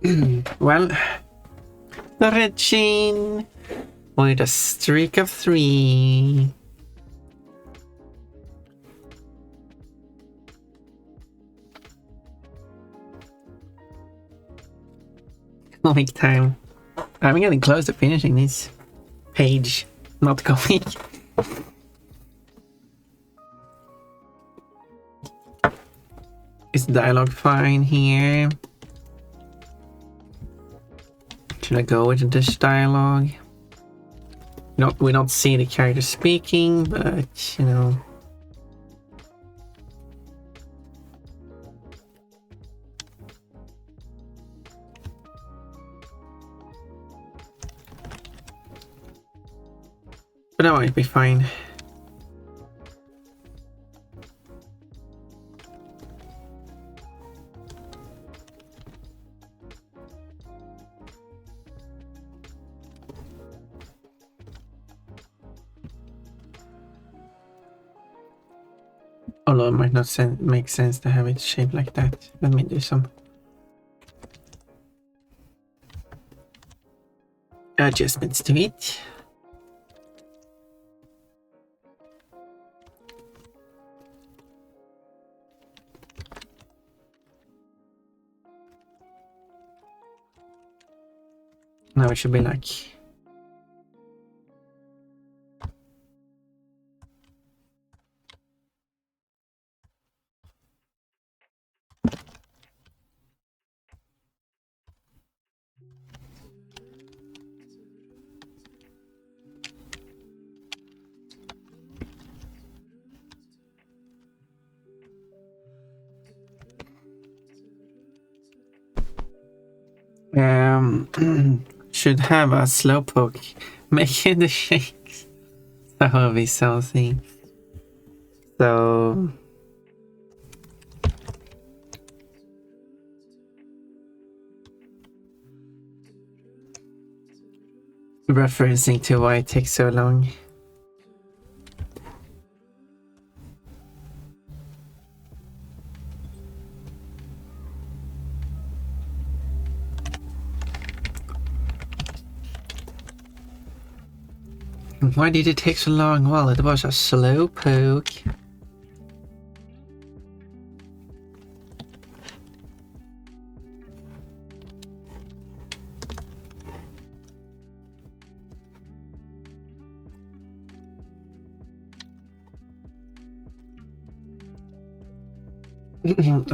Well, the red chain with a streak of 3. Comic time. I'm getting close to finishing this page, not comic. Is dialogue fine here? Should I go with this dialogue? We don't see the character speaking, but you know. But that might be fine. Although it might not make sense to have it shaped like that. Let me do some adjustments to it. Now it should be like should have a slowpoke making the shakes. That would be something. So referencing to why it takes so long. Why did it take so long? Well, it was a slow poke.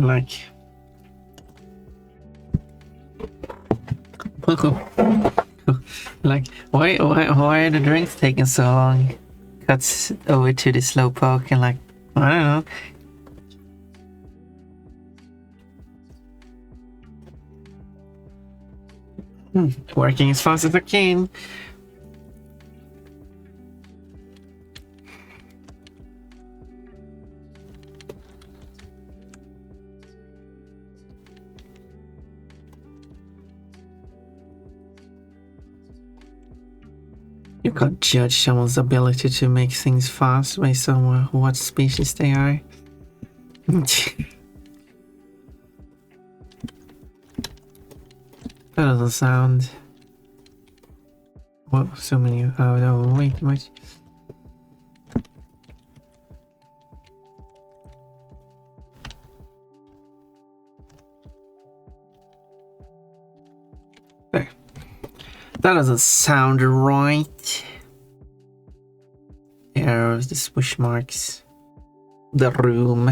Like like why are the drinks taking so long? Cuts over to the slowpoke and like I don't know. Working as fast as I can. You can't judge someone's ability to make things fast based on what species they are. That doesn't sound... Whoa, so many... Oh no, wait, wait. There. That doesn't sound right. The arrows, the swoosh marks, the room.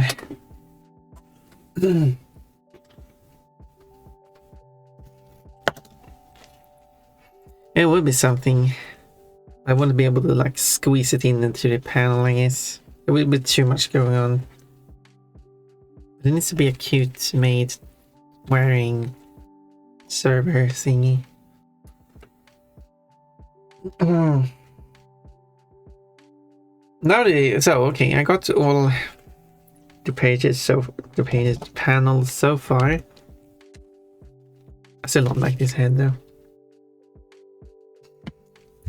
It would be something. I wouldn't be able to like squeeze it into the panel, I guess. It would be too much going on. There needs to be a cute maid wearing server thingy. Okay, I got all the pages, panels so far. I still don't like this head though.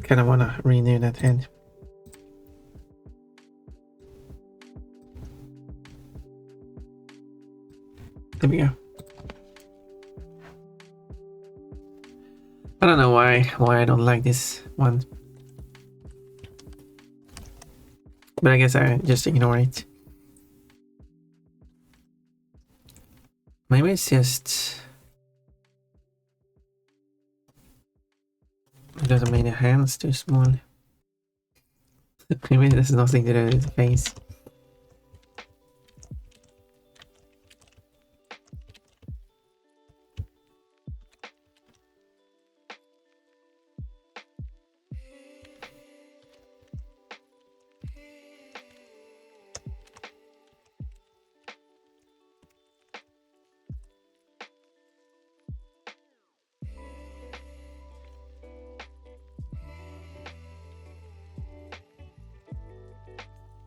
Kind of want to renew that head. There we go. I don't know why I don't like this one. But I guess I just ignore it. Maybe it's just because I made the hands too small. Maybe there's nothing to do with the face.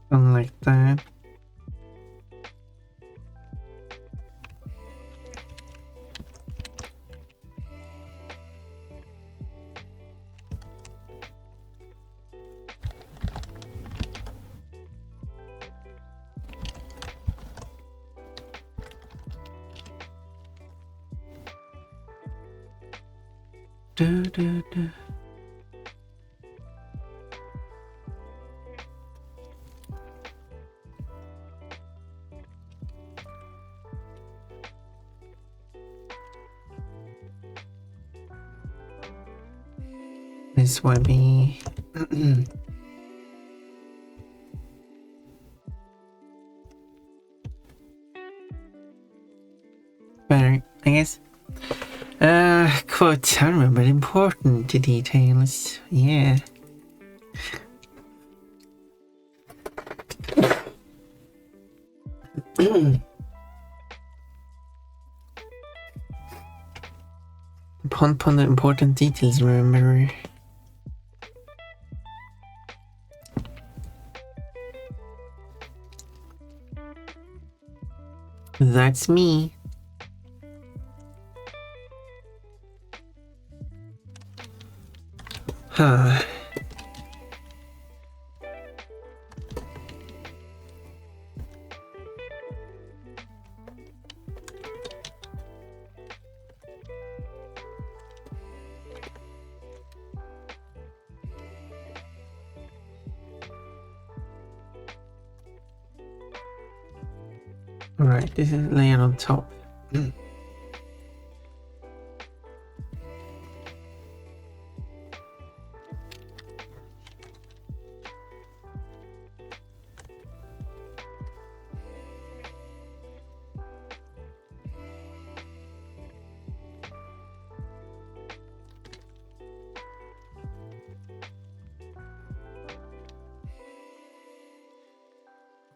Something like that. Do, do, do. This would be better, I guess. Quote, I remember important details. Yeah. Upon the important details, remember. That's me. Huh. Alright, this is laying on top.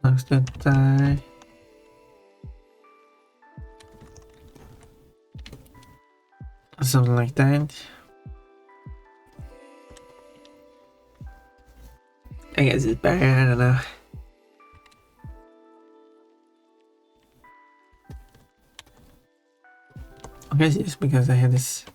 Looks to die. Something like that. I guess it's better, I don't know. I guess it's because I had this.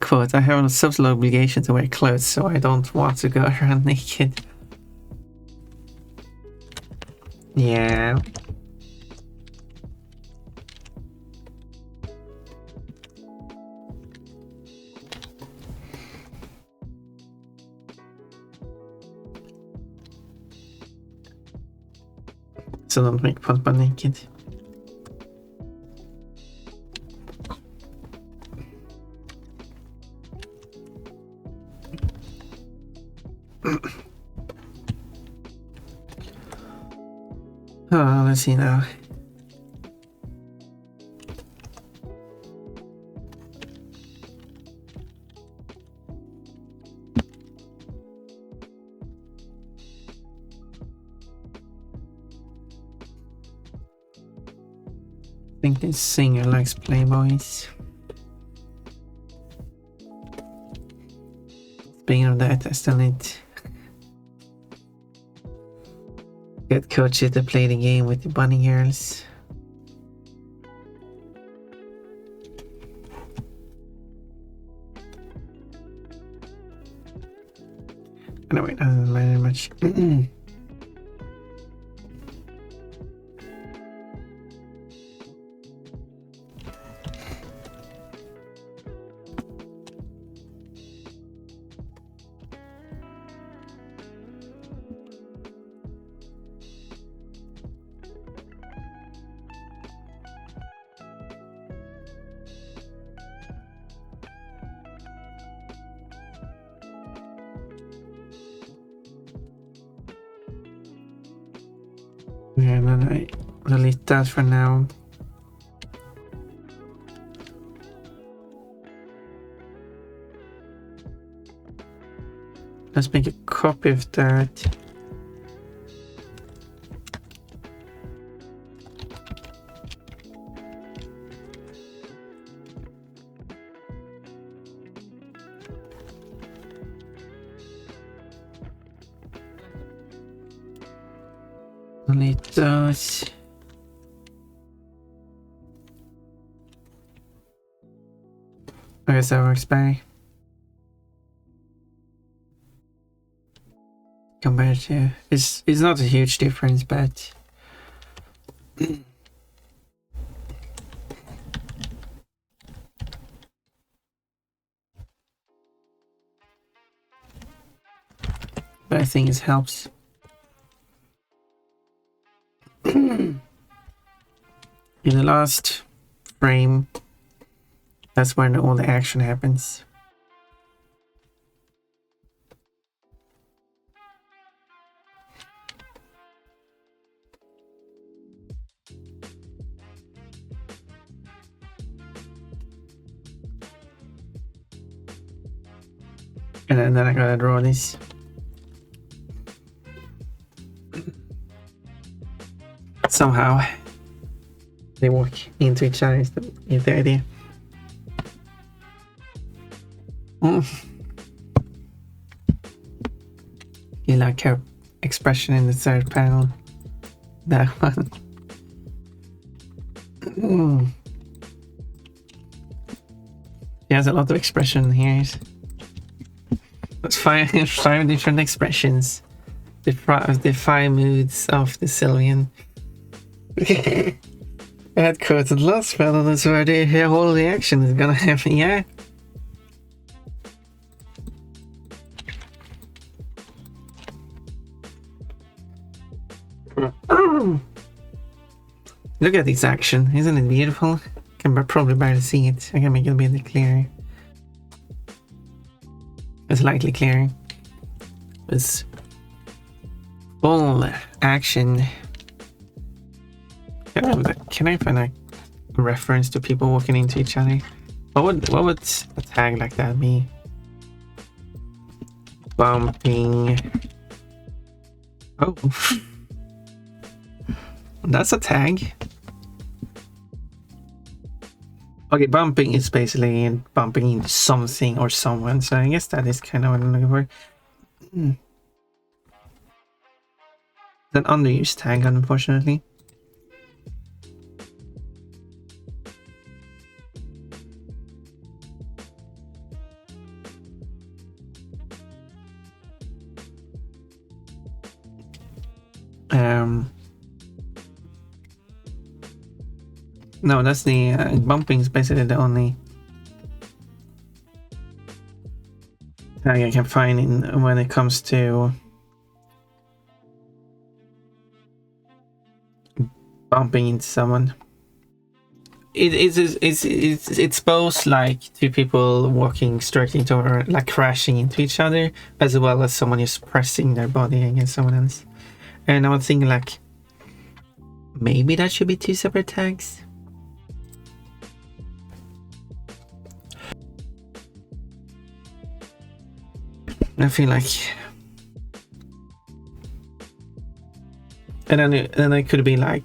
Quote, I have a social obligation to wear clothes, so I don't want to go around naked. Yeah. So don't make Pumpa naked. Oh, let's see now. I think this singer likes Playboys. Speaking of that, I still need to get coaches to play the game with the bunny girls. Anyway, doesn't matter much. Yeah, then I delete that for now. Let's make a copy of that. Delete those. I guess that works better. Compared to, it's not a huge difference, but I think it helps. In the last frame, that's when all the action happens. And then I gotta draw this. Somehow they walk into each other is the idea. You like her expression in the third panel. That one. He has a lot of expression here. That's five different expressions. The five moods of the Sylvian. Add quoted last spell and that's where the whole reaction is gonna happen, yeah. Look at this action, isn't it beautiful? Can probably barely see it. I can make it a bit clearer. Slightly clearer. It's full action. Can I find a reference to people walking into each other? What would a tag like that be? Bumping. Oh. That's a tag. Okay, bumping is basically bumping into something or someone, so I guess that is kind of what I'm looking for. It's an underused tag, unfortunately. No, that's the bumping is basically the only tag I can find in when it comes to bumping into someone. It's both like two people walking straight into or like crashing into each other, as well as someone just pressing their body against someone else. And I was thinking like maybe that should be two separate tags. I feel like, and then it could be like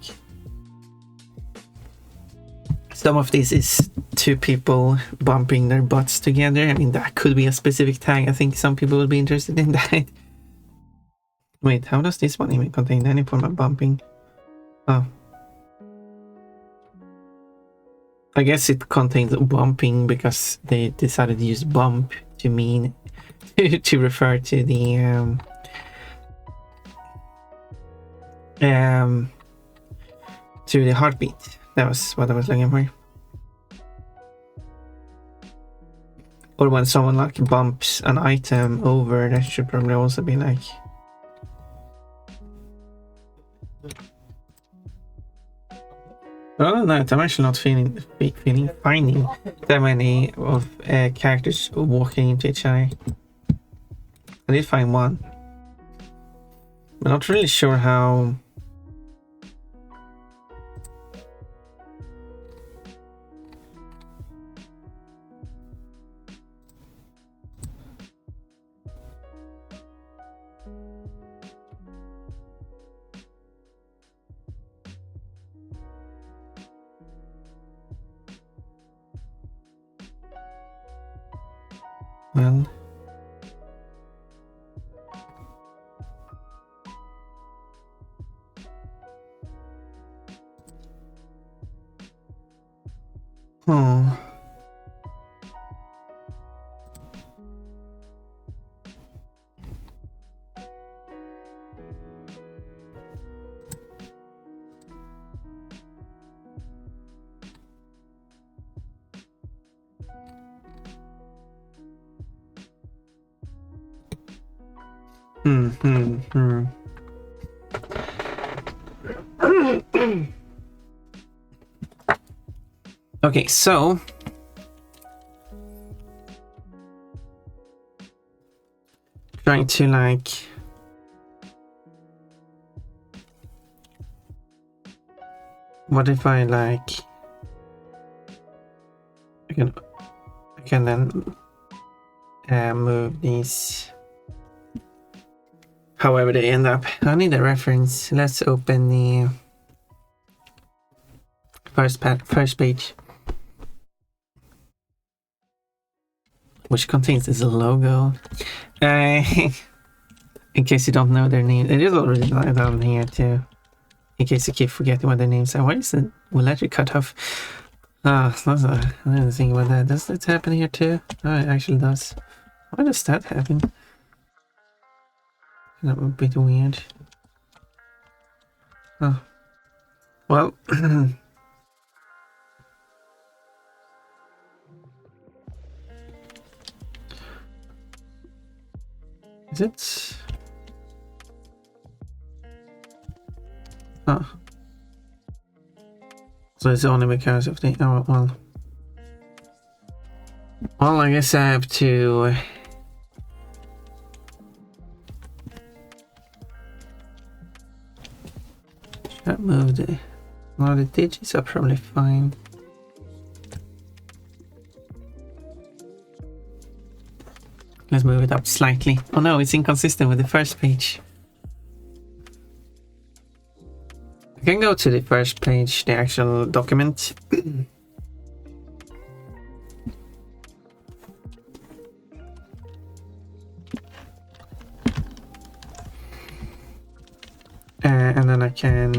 some of this is two people bumping their butts together. I mean, that could be a specific tag. I think some people will be interested in that. Wait, how does this one even contain any form of bumping? Oh, I guess it contains bumping because they decided to use bump to mean to refer to the heartbeat. That was what I was looking for. Or when someone like bumps an item over, that should probably also be like. Other than that, I'm actually not finding that many of characters walking into each other. I did find one. I'm not really sure how. Well. Oh. Okay, so trying to like what if I like I can then move these however they end up. I need a reference. Let's open the first page, which contains this logo. In case you don't know their name, it is already down here too. In case you keep forgetting what their names are. Why is the letter cut off? I didn't think about that. Does that happen here too? Oh, it actually does. Why does that happen? That would be weird. Oh. Well. Is it? Oh. So it's only because of the... Oh, well. Well, I guess I have to... Should I move the... No, the digits are probably fine. Let's move it up slightly. Oh no, it's inconsistent with the first page. I can go to the first page, the actual document. And then I can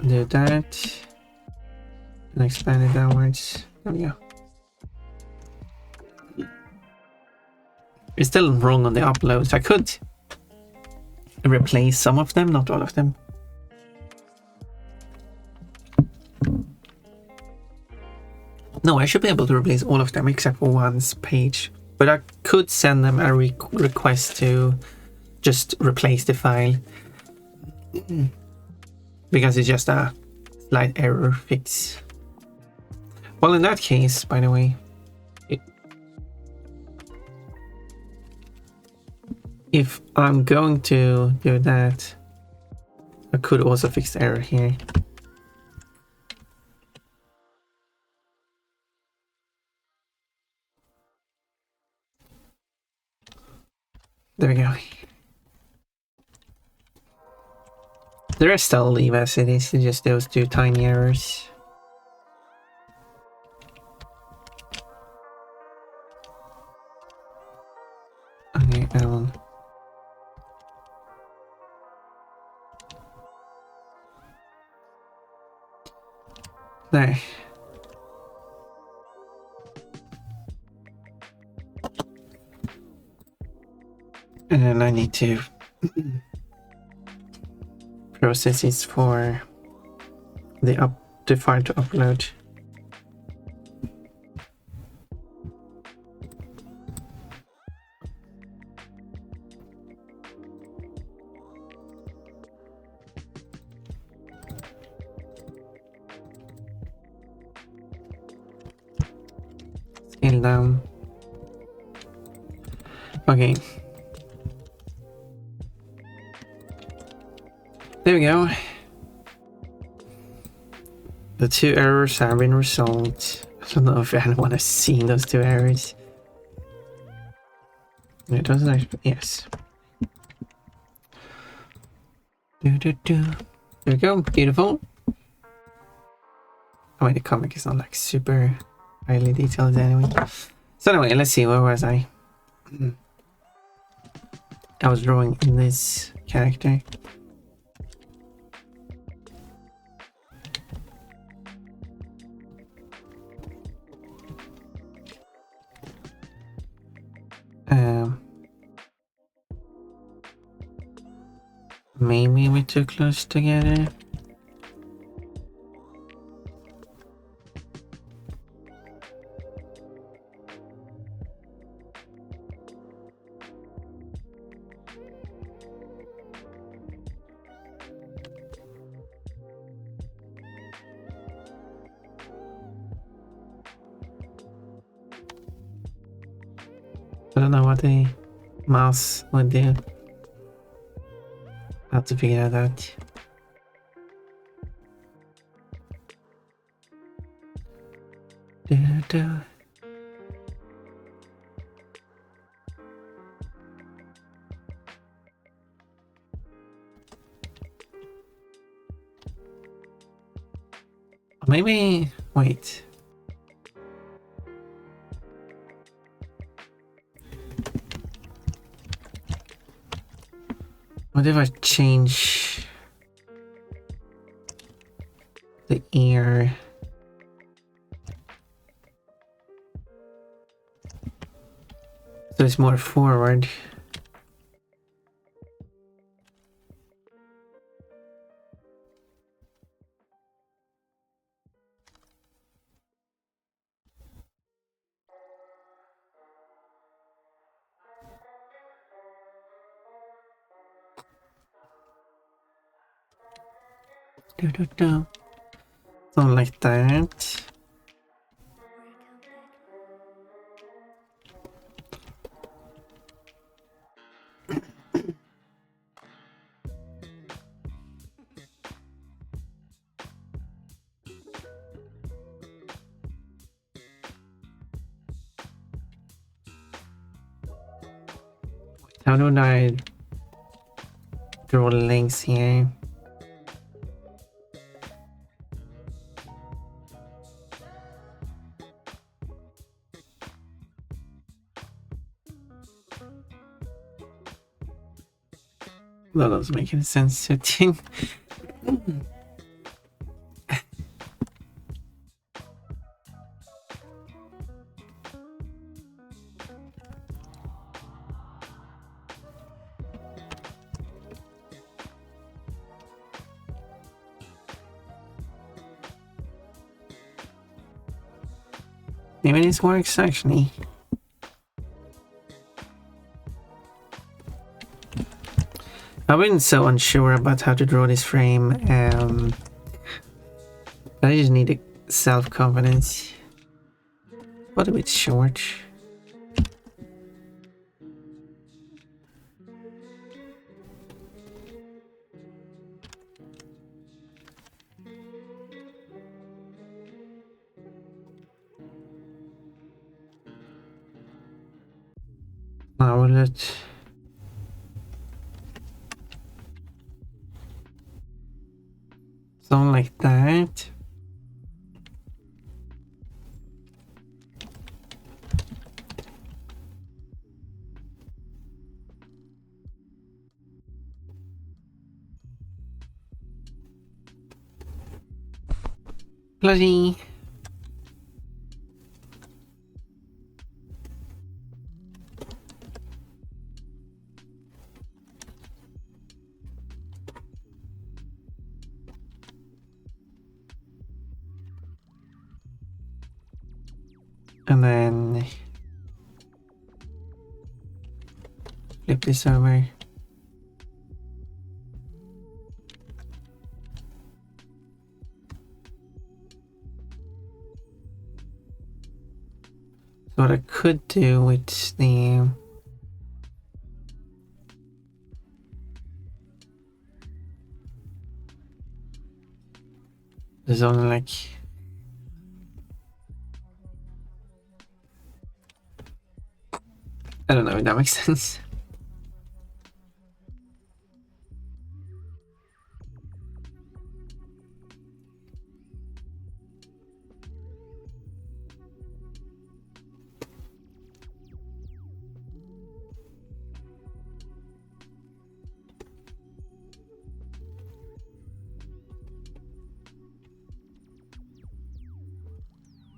do that and expand it downwards. There we go. It's still wrong on the uploads. I could replace some of them, not all of them. No, I should be able to replace all of them except for one's page. But I could send them a request to just replace the file. Because it's just a slight error fix. Well, in that case, by the way, if I'm going to do that, I could also fix the error here. There we go. The rest I'll leave as it is, just those two tiny errors. Okay, Alan. There. And then I need to process this for the file to upload. Scale down. Okay. There we go. The 2 errors have been resolved. I don't know if anyone has seen those 2 errors. It doesn't actually. Yes. There we go. Beautiful. Oh wait, the comic is not like super highly detailed anyway. So anyway, let's see, where was I? I was drawing in this character. Maybe we're too close together. I don't know what the mouse would do. I have to figure that out. Maybe wait. What if I change the ear? So it's more forward. Something like that. How do I draw links here? That doesn't make any sense to think. Maybe this works actually. I've been so unsure about how to draw this frame. I just need self-confidence. But a bit short. Now let's something like that. Bloody. And then flip this over. So what I could do with the there's only like I don't know if that makes sense.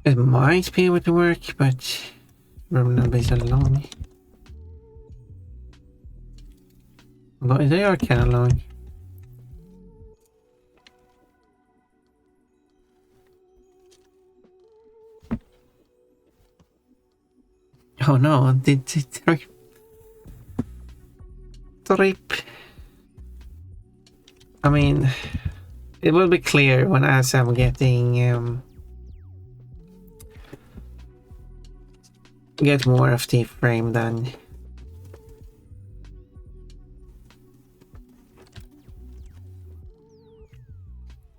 It might be able to work, but probably not based on long. But they are kind of long. Oh no, did trip. I mean, it will be clear when as I'm getting get more of the frame done.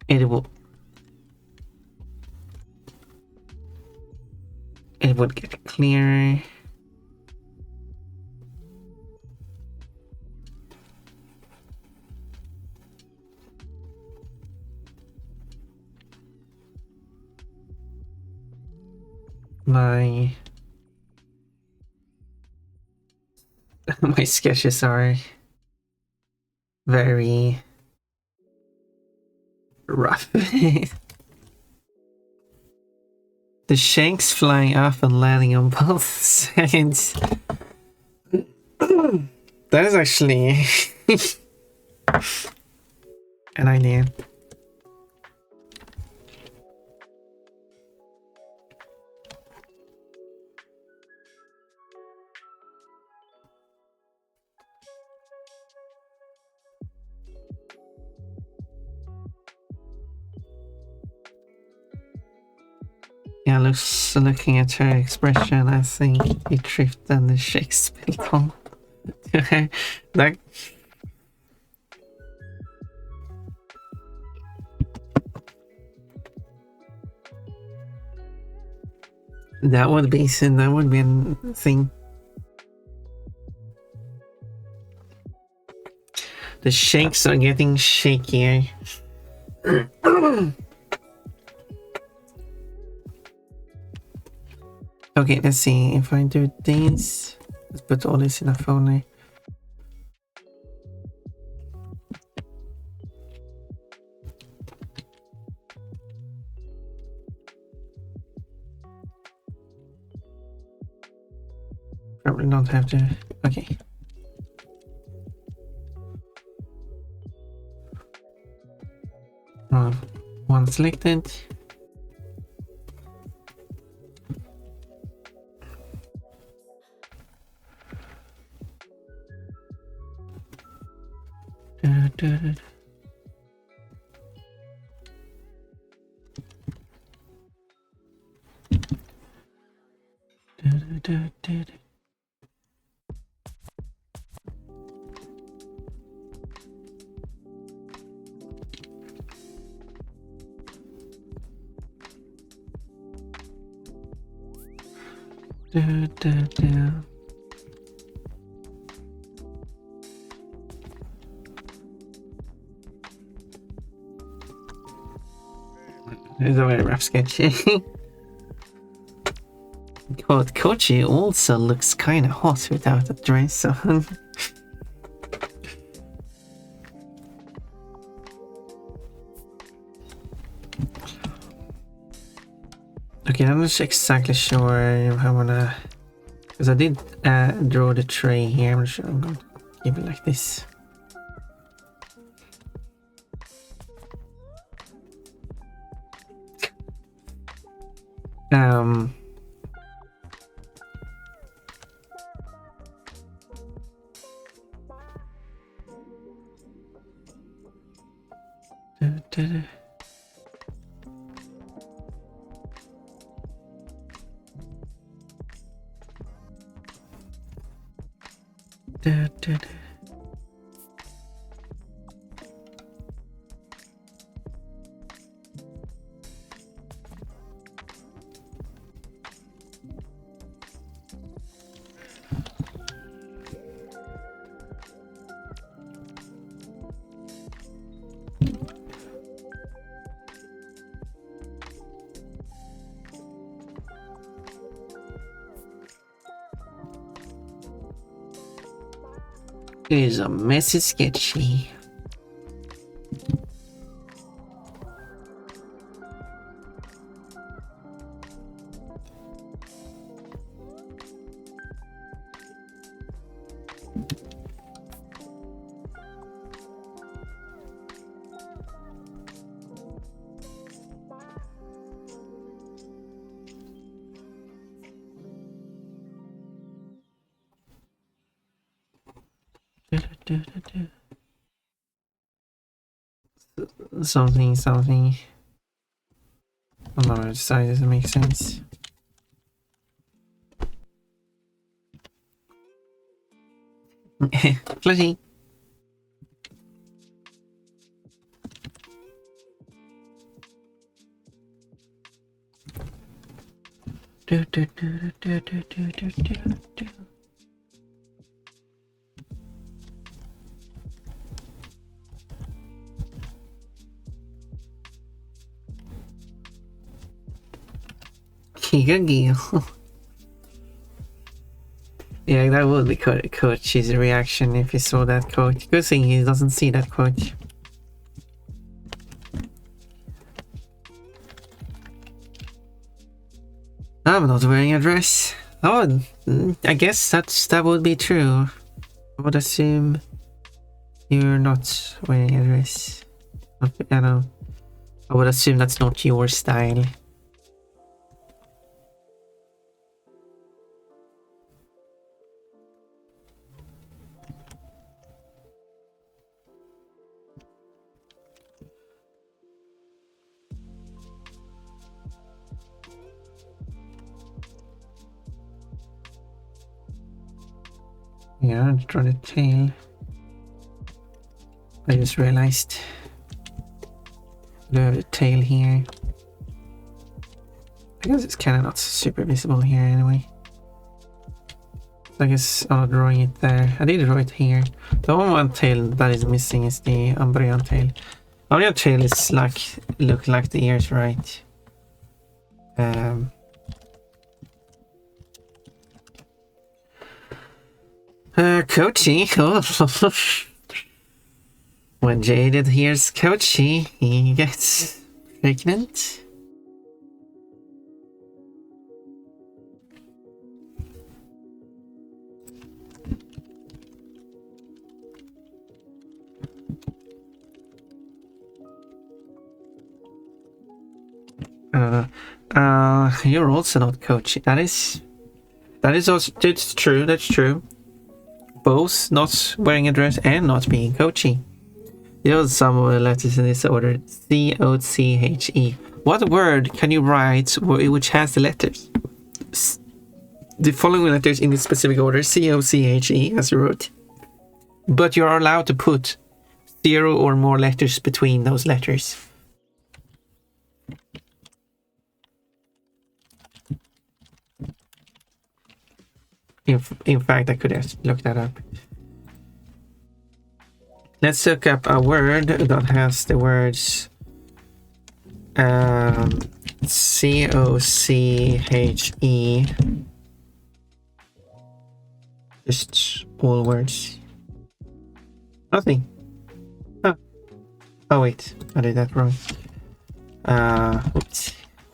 It would get clearer. My my sketches are very rough. The shanks flying off and landing on both sides. That is actually an idea. Yeah, looking at her expression, I think he tripped and the shake spilled on to her. That would be sin. That would be a thing. The shakes are getting shakier. Okay, let's see if I do these. Let's put all this in a folder. Probably not have to. Okay. One selected. It's a very rough sketch. God, Kochi also looks kind of hot without a dress on. Okay, I'm not exactly sure how I wanna, because I did draw the tray here. I'm not sure I'm going to keep it like this. da. Da, da, da. It is a messy sketchy. Something. On the other side doesn't make sense. Flashy. Yeah, that would be Coach's reaction if he saw that quote. Good thing he doesn't see that quote. I'm not wearing a dress. Oh, I guess that would be true. I would assume you're not wearing a dress. I know. I would assume that's not your style. Yeah, I'm trying to tail. I just realized I have the tail here. I guess it's kind of not super visible here anyway. So I guess I'm not drawing it there. I did draw it here. The only one tail that is missing is the Umbreon tail. Umbreon tail is like look like the ears, right? Coachy. Oh. When Jaded hears Coachy, he gets pregnant. You're also not Coachy. That is also, that's true. Both not wearing a dress and not being Coachy. Use some of the letters in this order. C-O-C-H-E. What word can you write which has the letters? The following letters in this specific order. C-O-C-H-E, as you wrote. But you are allowed to put 0 or more letters between those letters. In fact, I could have looked that up. Let's look up a word that has the words C-O-C-H-E. Just all words. Nothing. Oh wait, I did that wrong.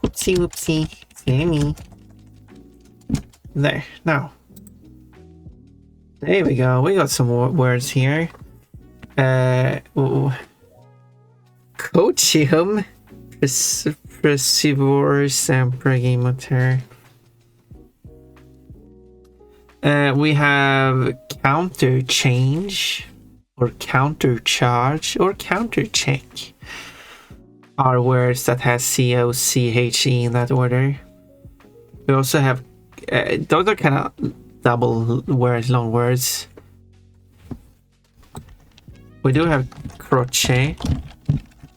Whoopsie. Silly me. There, now. There we go, we got some more words here. Coachium, Perseverance, and Pragmater. We have counter change, or counter charge, or counter check. are words that has C-O-C-H-E in that order. We also have those are kind of double words, long words. We do have crochet.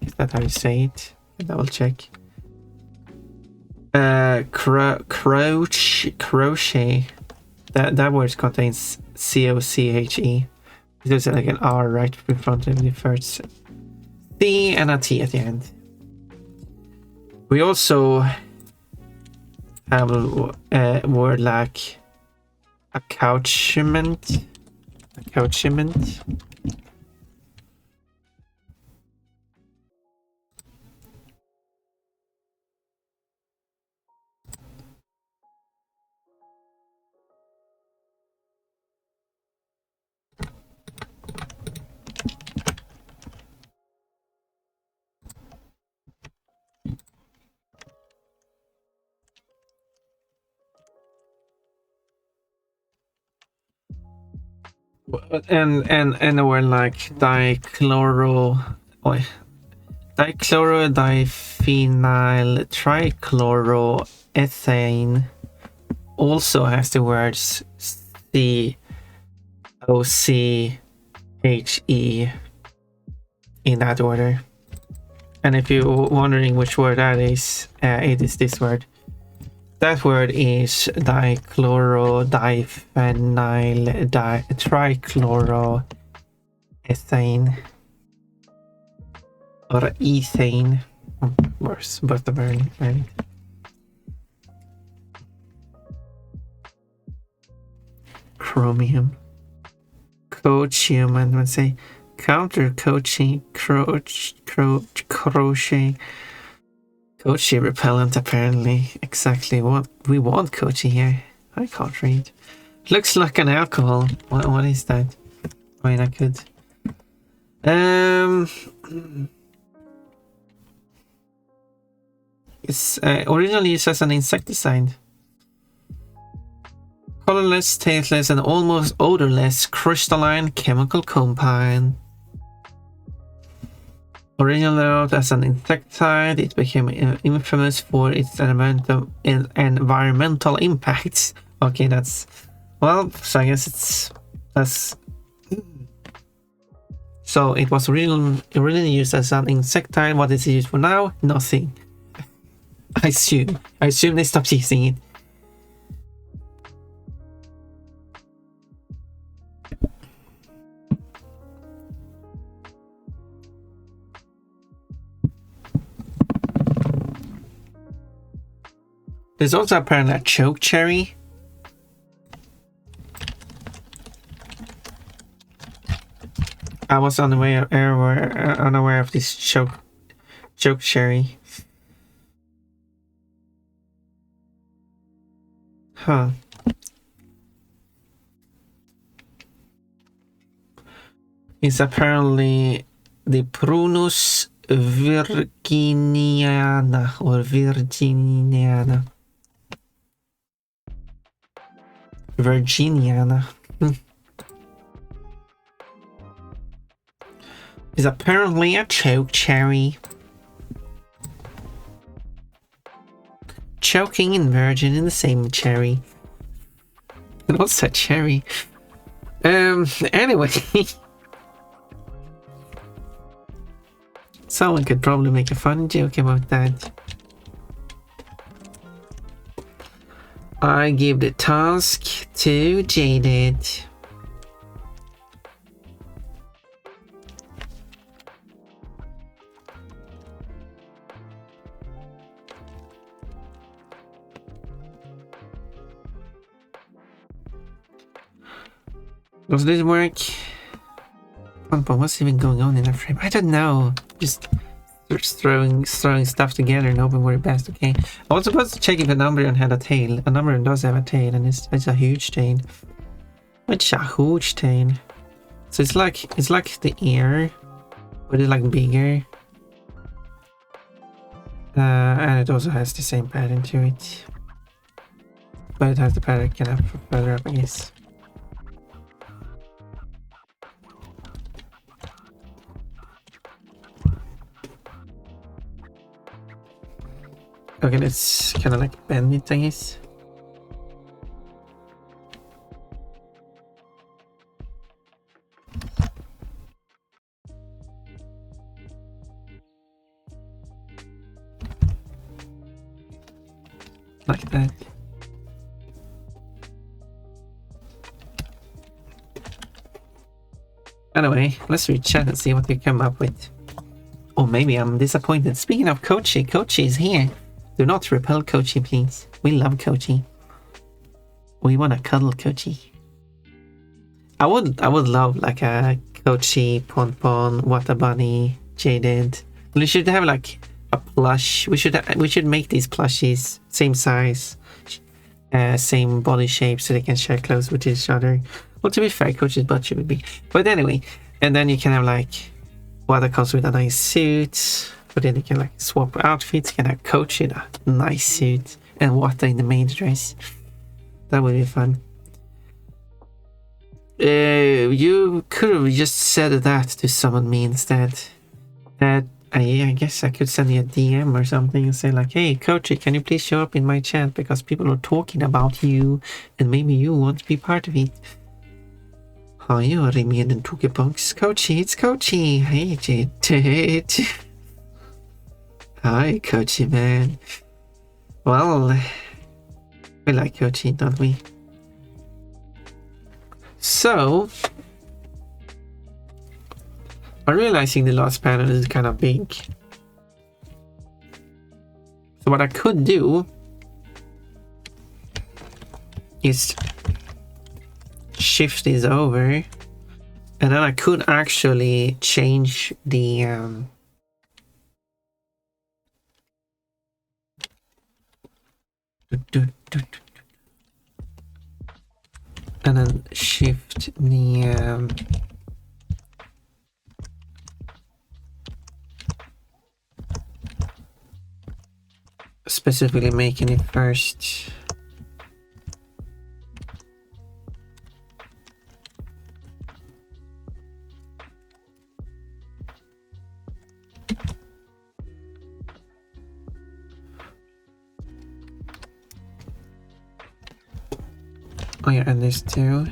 Is that how you say it? Double check. Crochet. That word contains C-O-C-H-E. There's like an R right in front of the first C and a T at the end. We also have a word like accouchement. Accouchement. And a word like diphenyl trichloroethane also has the words C-O-C-H-E in that order. And if you're wondering which word that is, it is this word. That word is trichloroethane or ethane. Worse, both of them. Chromium, coachium, and let's say counter coaching, crochet. Kochi repellent, apparently. Exactly what we want, Kochi here. I can't read. Looks like an alcohol. What is that? I mean, I could. It's originally used as an insecticide. Colorless, tasteless, and almost odorless crystalline chemical compound. Originally as an insecticide, it became infamous for its environmental impacts. Okay, that's... Well, so I guess that's... So it was originally used as an insecticide. What is it used for now? Nothing. I assume they stopped using it. There's also apparently a choke cherry. I was unaware of this choke cherry. Huh. It's apparently the Prunus virginiana or virginiana. Virginiana. Is apparently a choke cherry. Choking and virgin in the same cherry. And what's that cherry? Anyway. Someone could probably make a funny joke about that. I give the task to Jaded. Does this work? What's even going on in that frame? I don't know. Just throwing stuff together and hoping for the best. Okay. I was supposed to check if a Umbreon had a tail. An Umbreon does have a tail, and it's a huge tail. It's a huge tail. So it's like the ear, but it's like bigger. And it also has the same pattern to it. But it has the pattern kind of further up, I guess. Okay, let's kind of like bend it, I guess. Like that. Anyway, let's read chat and see what we come up with. Or maybe I'm disappointed. Speaking of Kochi, Kochi is here. Do not repel Kochi, please. We love Kochi. We want to cuddle Kochi. I would love like a Kochi, Ponpon, Water Bunny, Jaded. We should have like a plush. We should make these plushies same size, same body shape, so they can share clothes with each other. Well, to be fair, Kochi's butt should be. But anyway, and then you can have like Water comes with a nice suit, but then you can like swap outfits. You can have Coach in a nice suit and Water in the main dress. That would be fun. You could have just said that to someone me instead. That I guess I could send you a DM or something and say like, hey, Coachy, can you please show up in my chat because people are talking about you and maybe you want to be part of it. Hi, jag är med en Togepunks. Coachy, it's Coachy. Hey, Jade. Hi, Coachy, man. Well, we like Coachy, don't we? So, I'm realizing the last panel is kind of big. So what I could do is shift this over, and then I could actually change the and then shift the specifically making it first. Oh yeah, and this too.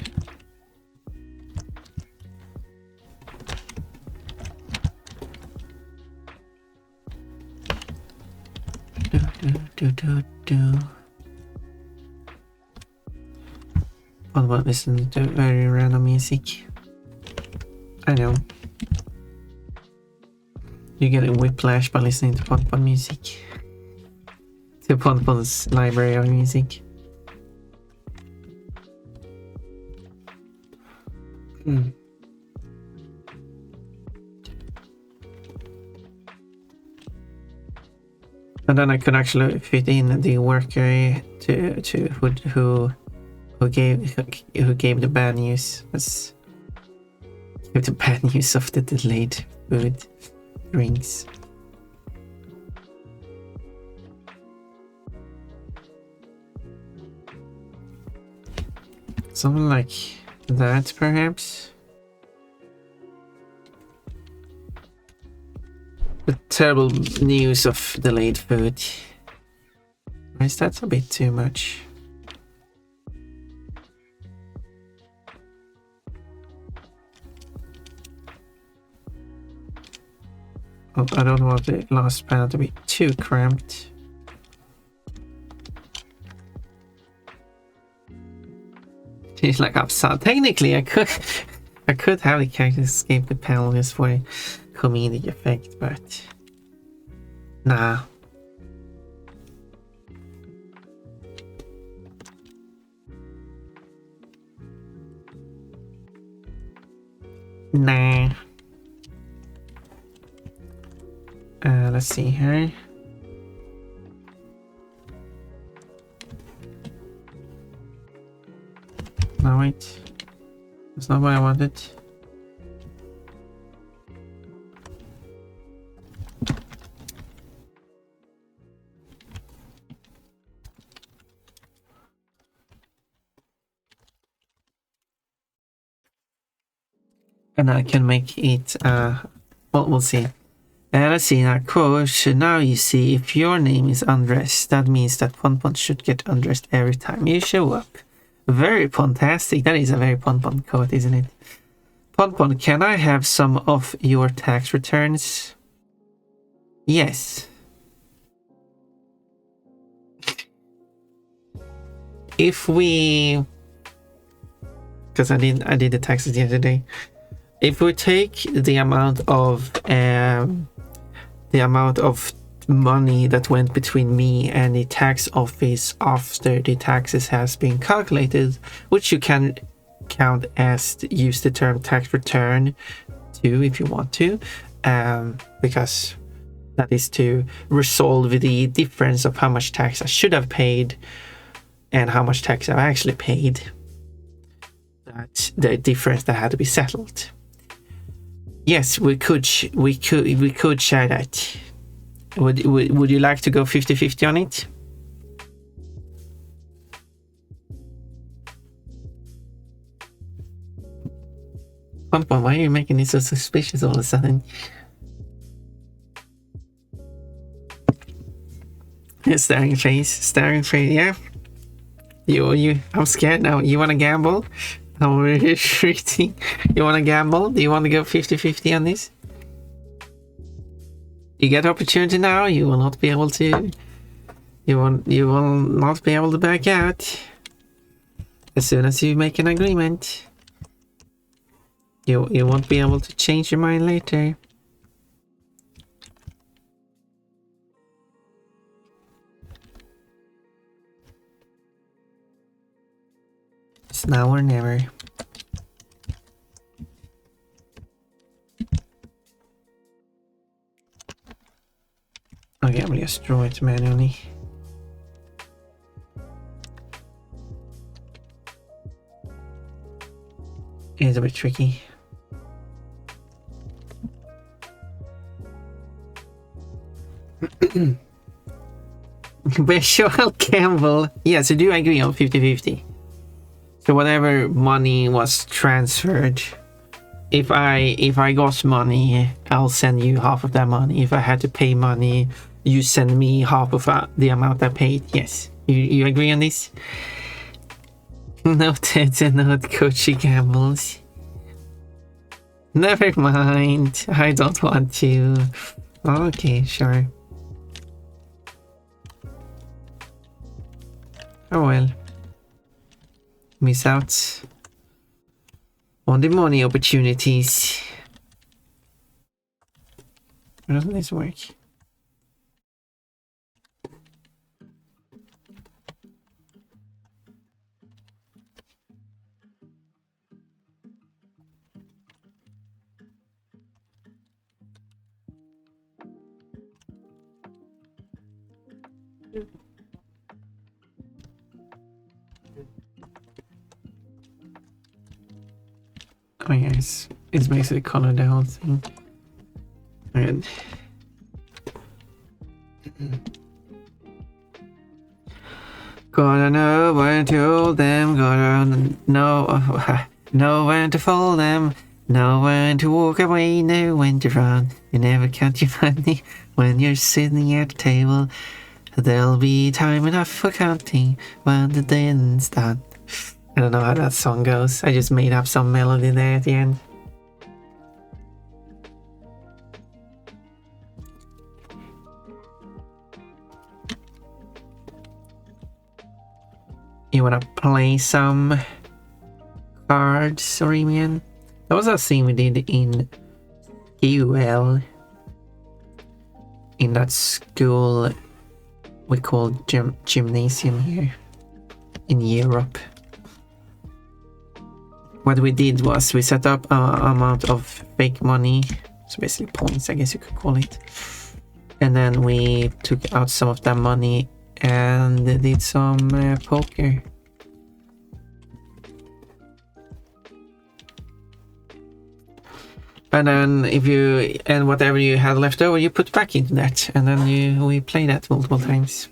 What about listening to very random music? I know. You get a whiplash by listening to Ponpon music. To Ponpon's library of music. And then I could actually fit in the worker who gave the bad news. Let's give the bad news of the delayed food drinks. Something like that, perhaps. The terrible news of delayed food. Is that a bit too much? Oh, I don't want the last panel to be too cramped. It's like upside. Technically, I could have the characters escape the panel just for a comedic effect, but nah. Nah. Let's see here. No, wait. That's not what I wanted. And I can make it, well, we'll see. Let's see now, quote, now you see if your name is undressed, that means that Ponpon should get undressed every time you show up. Very fantastic. That is a very Ponpon quote, isn't it? Ponpon, can I have some of your tax returns? Yes. If we... Because I did the taxes the other day. If we take the amount of money that went between me and the tax office after the taxes has been calculated, which you can count as use the term tax return too if you want to, because that is to resolve the difference of how much tax I should have paid and how much tax I've actually paid. That's the difference that had to be settled. Yes, we could share that. Would you like to go 50-50 on it? Ponpon, why are you making it so suspicious all of a sudden? Staring face, yeah. I'm scared now. You wanna gamble? I'm really shooting. You wanna gamble? Do you wanna go 50-50 on this? You get opportunity now, you will not be able to. You will not be able to back out. As soon as you make an agreement, you won't be able to change your mind later. It's now or never. Okay, I'm gonna just draw it manually. It's a bit tricky. Visual gamble. Yeah, so do you agree on 50-50? So whatever money was transferred, if I got money, I'll send you half of that money. If I had to pay money, you send me half of the amount I paid. Yes, you agree on this? Noted, not coachy gambles. Never mind, I don't want to. Okay, sure. Oh well. Miss out on the money opportunities. How doesn't this work? Oh yes, it's basically colored the whole thing. And gotta know when to hold them, gotta know when to fold them, know when to walk away, know when to run. You never count your money when you're sitting at the table. There'll be time enough for counting when the dinner's done. I don't know how that song goes. I just made up some melody there at the end. You wanna play some cards, Sorimian? That was a thing we did in UL. In that school we call gymnasium here in Europe. What we did was we set up an amount of fake money, so basically points, I guess you could call it. And then we took out some of that money and did some poker. And then whatever you had left over, you put back into that, and then we play that multiple times.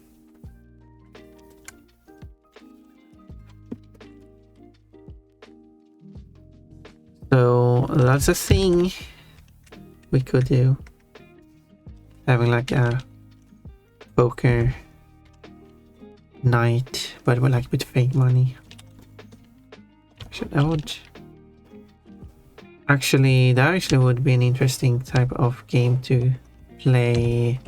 So that's a thing we could do. having like a poker night, but like with fake money. That actually would be an interesting type of game to play,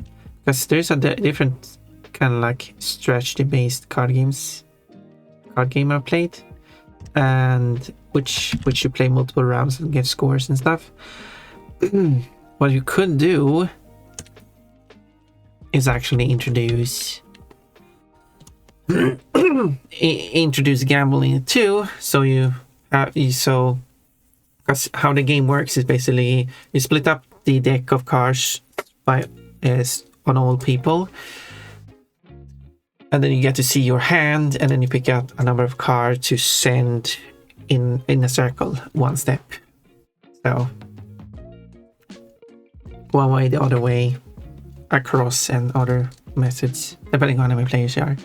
because there's a different kind of like strategy based card game I've played, and which you play multiple rounds and get scores and stuff. What you could do is actually introduce gambling too. So because how the game works is basically you split up the deck of cards by on all people, and then you get to see your hand, and then you pick out a number of cards to send in a circle one step. So one way, the other way, across, and other methods depending on how many players you are.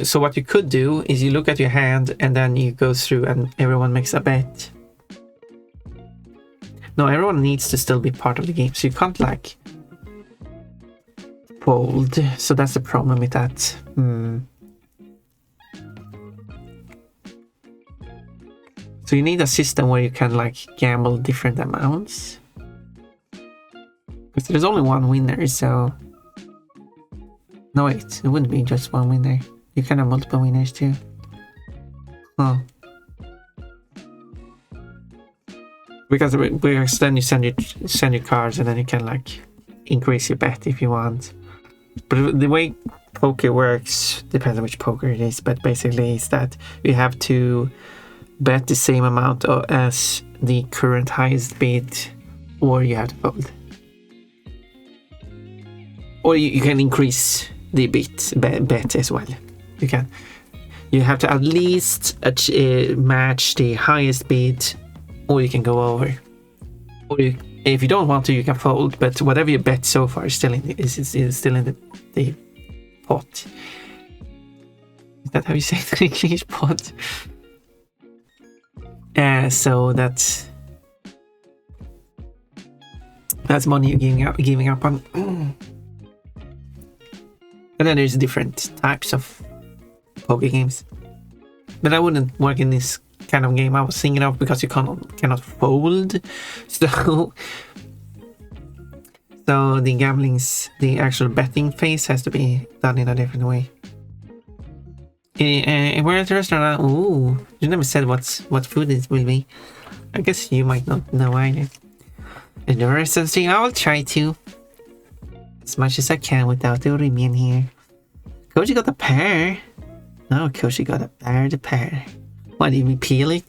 So what you could do is you look at your hand and then you go through and everyone makes a bet. No, everyone needs to still be part of the game, so you can't like fold. So that's the problem with that. So you need a system where you can like gamble different amounts, because there's only one winner. So no, wait, it wouldn't be just one winner. You can have multiple winners too. Oh. Because then you send your cards, and then you can like increase your bet if you want. But the way poker works, depends on which poker it is, but basically is that you have to bet the same amount as the current highest bid, or you have to fold. Or you can increase the bet as well. You have to at least match the highest bid, or you can go over. Or if you don't want to, you can fold. But whatever you bet so far is still in the pot. Is that how you say it in English? Pot. So that's money you're giving up on. And then there's different types of poker games, but I wouldn't work in this kind of game I was thinking of, because you cannot fold. So the actual betting phase has to be done in a different way. We're at the restaurant. Ooh, you never said what food it will be. I guess you might not know either. In the restaurant thing, I will try to, as much as I can without the Remy in here. Koji got a pear. No, Koji got the pear. What, do you mean peel it?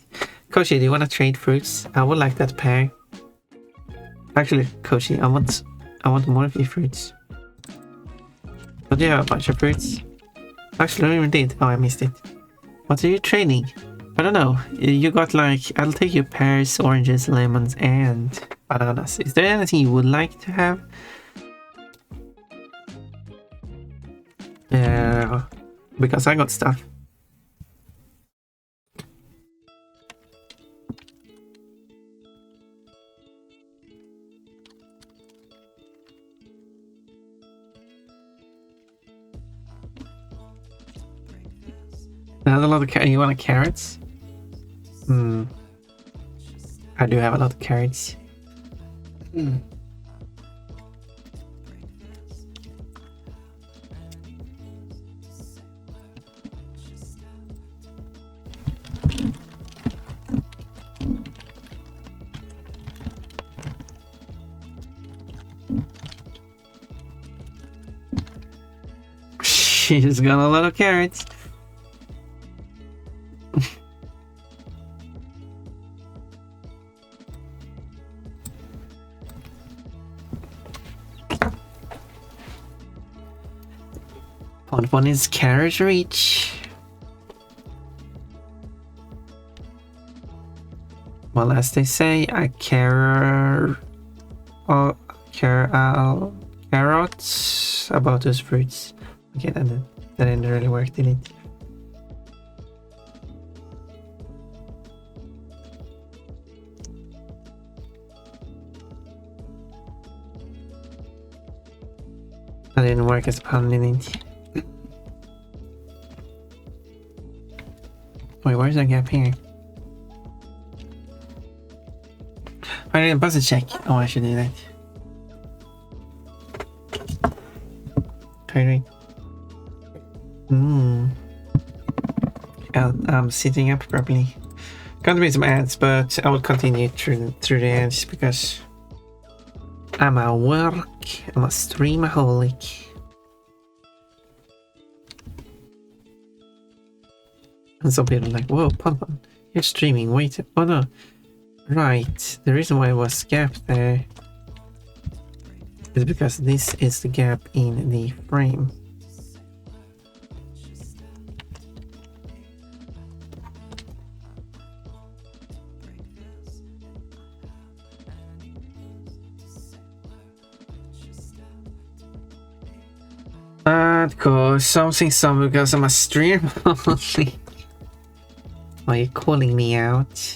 Koji, do you want to trade fruits? I would like that pear. Actually, Koji, I want more of your fruits. Don't you have a bunch of fruits? Actually, I even did. Oh, I missed it. What are you trading? I don't know. You got like, I'll take your pears, oranges, lemons, and bananas. Is there anything you would like to have? Yeah, because I got stuff. I have a lot of you want carrots? I do have a lot of carrots. She's got a lot of carrots. One is carrot reach. Well, as they say, carrots about those fruits. Okay, that didn't really work, did it? That didn't work as planned, didn't it? Wait, where's that gap here? I didn't buzzer check. Oh, I should do that. Right. I'm sitting up properly. Gonna be some ads, but I will continue through the ads because I'm at work. I'm a streamaholic. And some people are like, whoa, Pom, you're streaming. Wait, oh no. Right, the reason why it was gapped there is because this is the gap in the frame. Because something because I'm a streamer. Are you calling me out?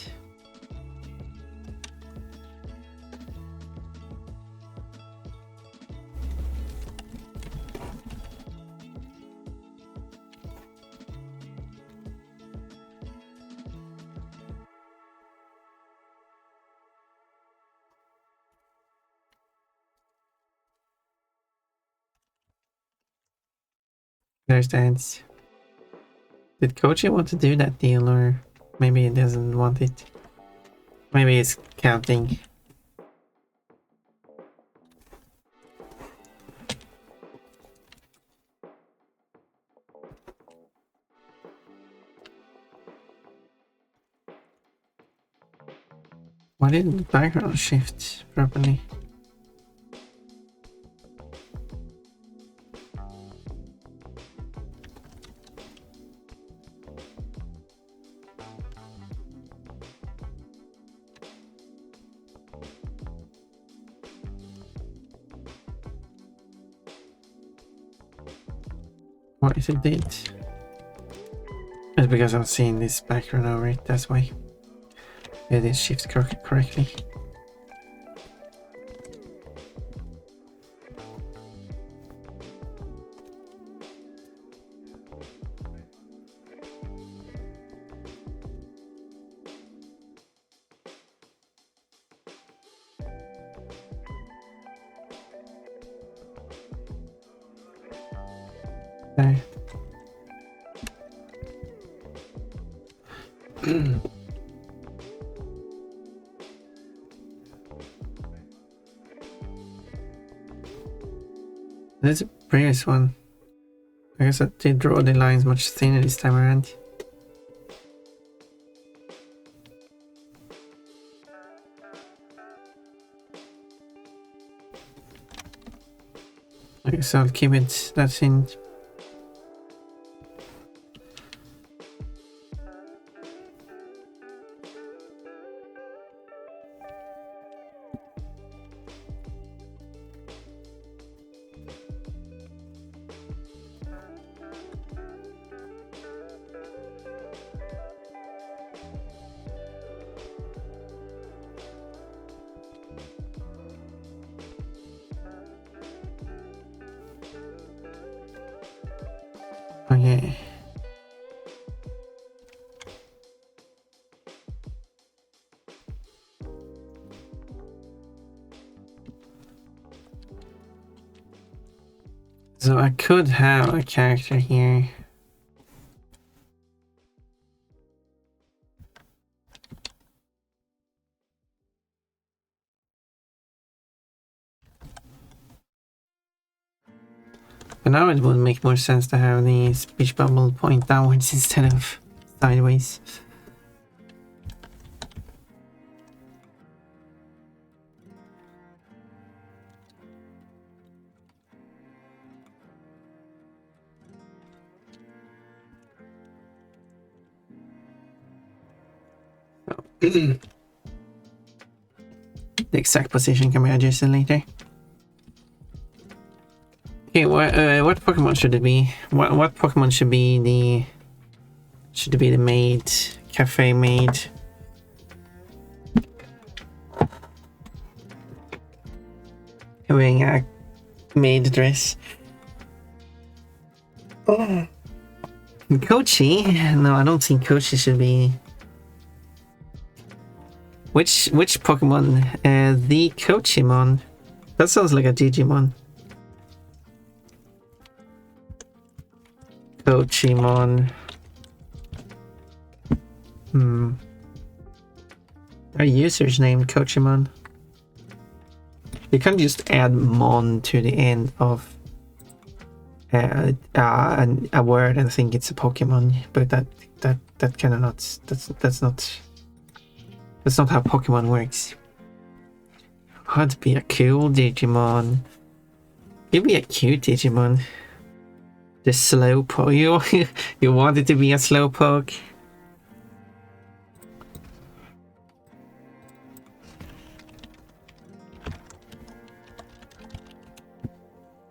There's that. Did Koji want to do that deal, or maybe he doesn't want it? Maybe it's counting. Why didn't the background shift properly? What is it did? It's because I'm seeing this background over it, that's why. It is shift correctly. There. There's a previous one. I guess I did draw the lines much thinner this time around. I guess I'll keep it that thin. Okay. So I could have a character here. But now it would make more sense to have the speech bubble point downwards instead of sideways. The exact position can be adjusted later. Okay, what Pokemon should it be? What Pokemon should be the... Should it be the maid? Cafe maid? Wearing a maid dress. Oh. Kochi? No, I don't think Kochi should be. Which Pokemon? The Kochimon. That sounds like a Digimon. Kochimon. Our user's named Kochimon. You can't just add mon to the end of a word and think it's a Pokemon, but that kind of not. That's not how Pokemon works. I'd be a cool Digimon. You'd be a cute Digimon. The Slowpoke. You wanted to be a Slowpoke.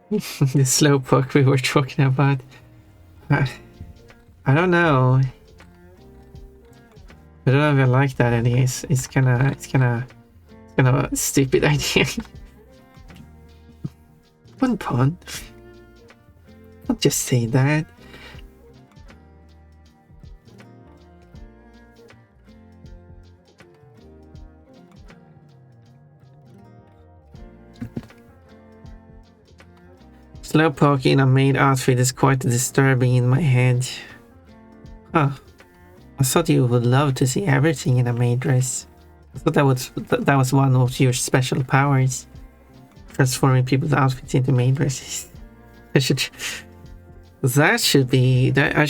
The Slowpoke we were talking about. I don't know. I don't know if I like that idea. It's kind of a stupid idea. One pun. Don't just say that. Slowpoke in a maid outfit is quite disturbing in my head. Huh. I thought you would love to see everything in a maid dress. I thought that was one of your special powers. Transforming people's outfits into maid dresses. I should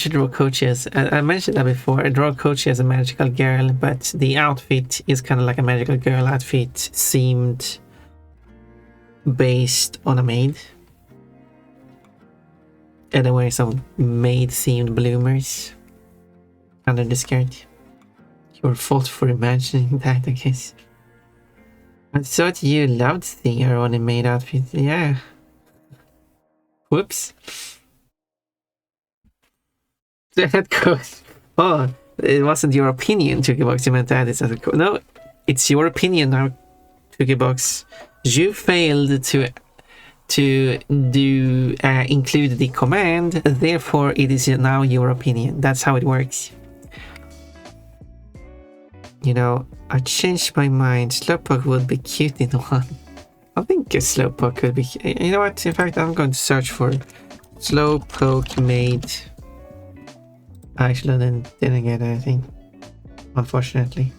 draw Kochi as, I mentioned that before, I draw Kochi as a magical girl, but the outfit is kind of like a magical girl outfit themed based on a maid. And then wearing some maid-themed bloomers under the skirt. Your fault for imagining that, I guess. I thought you loved seeing her on a maid outfit. Yeah. Whoops. That goes. Oh, it wasn't your opinion, Tukibox. You meant that it's as a no, it's your opinion now, Tukibox. You failed to include the command, therefore it is now your opinion. That's how it works. You know, I changed my mind. Slowpoke would be cute in one. I think a Slowpoke could be. You know what? In fact, I'm going to search for Slowpoke maid. Actually, didn't get anything. Unfortunately,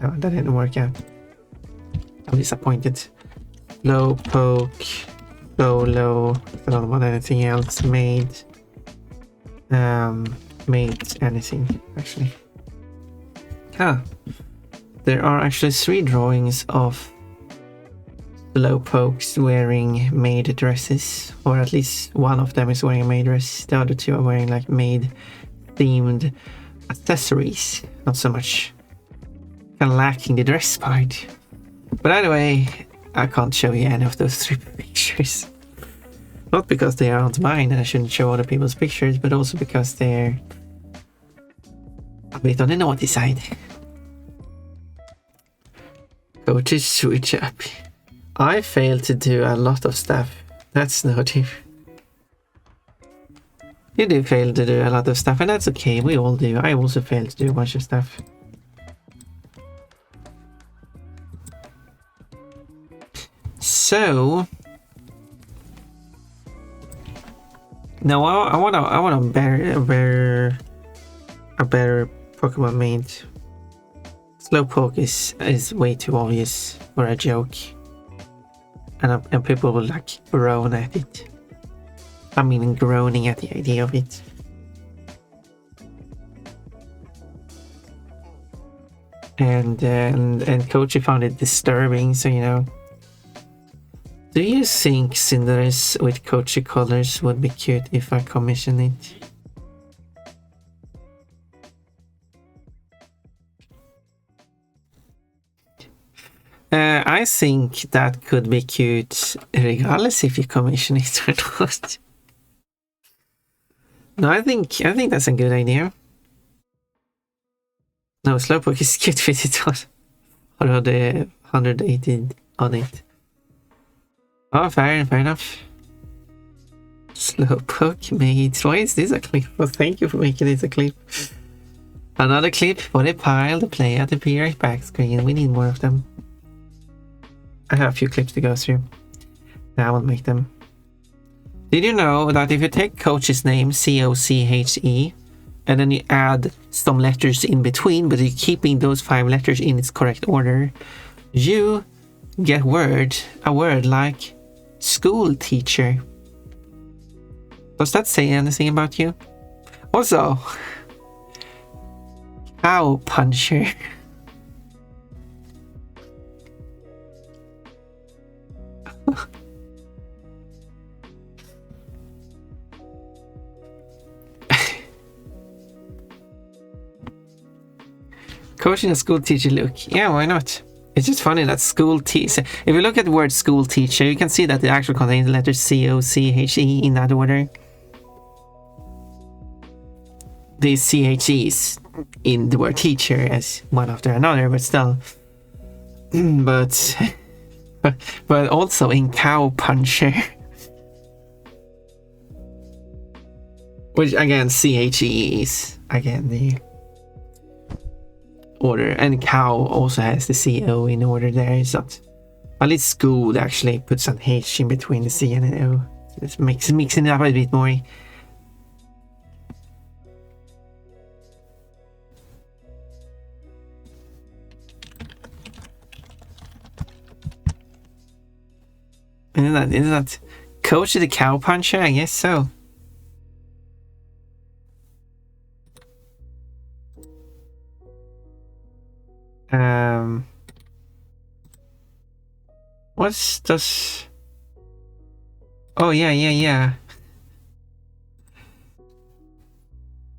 no, that didn't work out. I'm disappointed. Slowpoke. Solo, I don't want anything else made. Made anything actually. There are actually 3 drawings of Slowpokes wearing maid dresses, or at least one of them is wearing a maid dress. The other 2 are wearing like maid themed accessories. Not so much, kind of lacking the dress part. But anyway, I can't show you any of those 3 pictures. Not because they aren't mine and I shouldn't show other people's pictures, but also because they're a bit on the naughty side. Go to switch up. I failed to do a lot of stuff. That's naughty. You do fail to do a lot of stuff, and that's okay. We all do. I also failed to do a bunch of stuff. So now I want a better Pokemon main. Slowpoke is way too obvious for a joke, and people will like groan at it. I mean, groaning at the idea of it. And Kochi found it disturbing, so you know. Do you think Cinderace with Kochi colors would be cute if I commission it? I think that could be cute regardless if you commission it or not. No, I think that's a good idea. No, Slowpoke is cute with it on, or the 180 on it. Oh, fair enough. Slowpoke mate. Why is this a clip? Well, thank you for making this a clip. Another clip for the pile to play at the PR's back screen. We need more of them. I have a few clips to go through. I won't make them. Did you know that if you take coach's name, C-O-C-H-E, and then you add some letters in between, but you're keeping those 5 letters in its correct order, you get a word like school teacher. Does that say anything about you? Also, cow puncher. Coaching a school teacher look. Yeah, why not? It's just funny that school teacher. If you look at the word school teacher, you can see that it actually contains the letters C-O-C-H-E in that order. These C-H-Es in the word teacher as one after another, but still. but also in cow puncher. Which again, C-H-E is again the order, and cow also has the C-O in order there. It's not, at least school actually puts an H in between the C and an O. Just mixing it up a bit more. Isn't that Coach the cow puncher? I guess so. What's this? Oh yeah.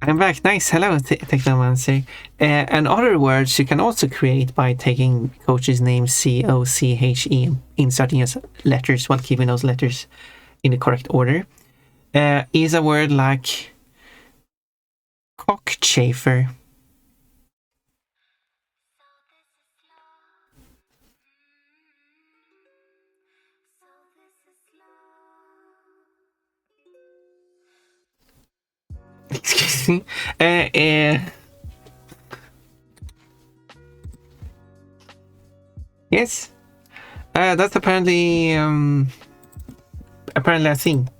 I'm back. Nice. Hello, Technomancer. And other words you can also create by taking coach's name C-O-C-H-E, inserting as letters while keeping those letters in the correct order. Is a word like cockchafer. Excuse me. Yes. That's apparently a thing.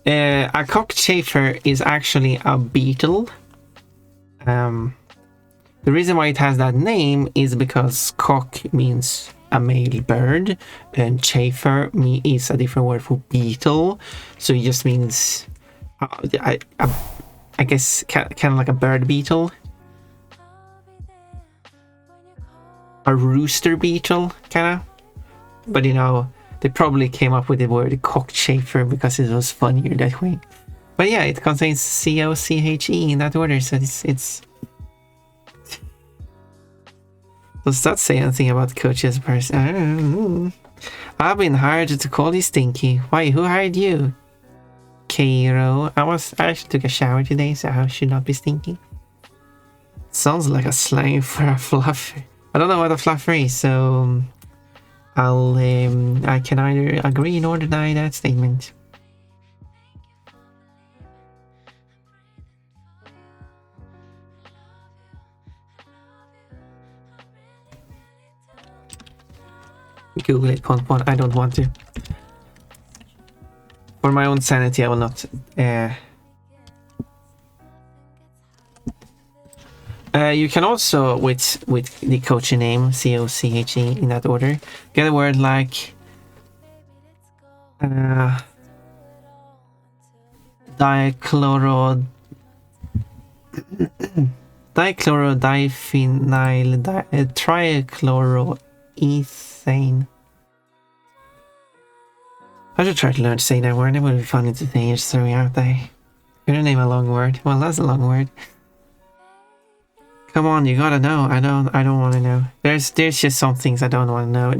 A cockchafer is actually a beetle. The reason why it has that name is because cock means a male bird, and chafer is a different word for beetle, so it just means I guess kind of like a bird beetle, a rooster beetle, kind of. But you know, they probably came up with the word cockchafer because it was funnier that way. But yeah, it contains C-O-C-H-E in that order, so it's. Does that say anything about Coach as a person? I don't know. I've been hired to call you Stinky. Why? Who hired you? Cairo. I actually took a shower today, so I should not be stinky. Sounds like a slang for a fluffer. I don't know what a fluffer is, so I can either agree or deny that statement. Google it, Pon. I don't want to. For my own sanity, I will not. You can also, with the coaching name C-O-C-H-E in that order, get a word like dichloro dichlorodiphényl trichloroethane. I should try to learn to say that word. It would be funny to say just throwing out there. Gonna name a long word. Well, that's a long word. Come on, you gotta know. I don't want to know. There's just some things I don't want to know.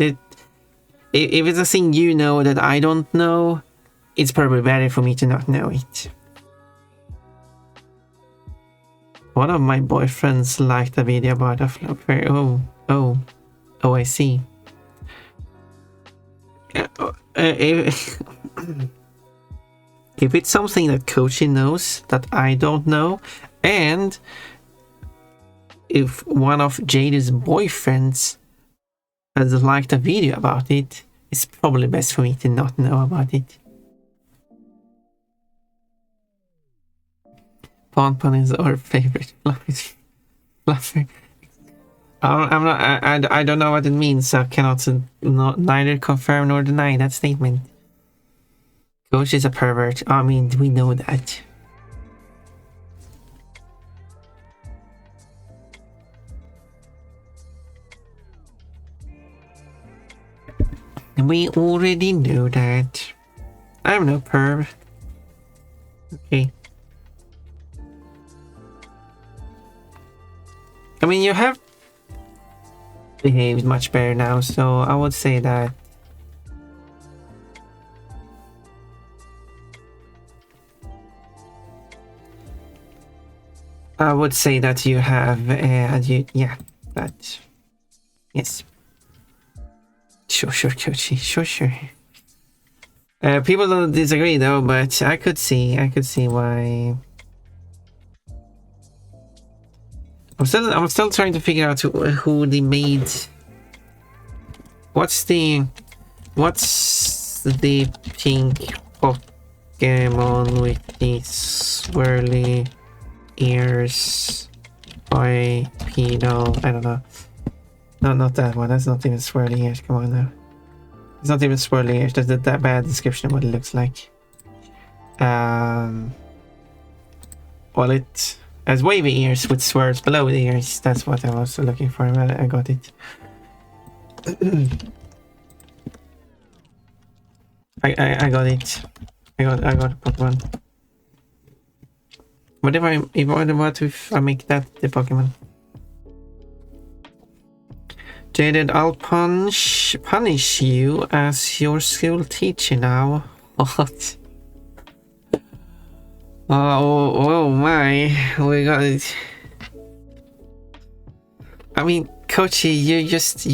If it's a thing you know that I don't know, it's probably better for me to not know it. One of my boyfriends liked a video about a fluffer. Oh, I see. If it's something that Kochi knows that I don't know, and if one of Jade's boyfriends has liked a video about it, it's probably best for me to not know about it. Pon is our favorite fluffer. I don't know what it means, so I cannot neither confirm nor deny that statement. Coach is a pervert. I mean, we know that. We already know that. I'm no perv. Okay. I mean, you have behaved much better now, so I would say that you have yeah, but yes. Sure, Kochi. Sure. People don't disagree though, but I could see why. I'm still trying to figure out who they made. What's the pink Pokemon with the swirly ears? Bipedal. I don't know. No, not that one. That's not even swirly ears. Come on now. It's not even swirly ears. That's that bad description of what it looks like. Well, it has wavy ears with swirls below the ears. That's what I was looking for. I got it. I got it. I got Pokemon. What if I make that the Pokemon? Jaded, I'll punish you as your school teacher now. What? Oh my, we got it. I mean, Kochi, you're just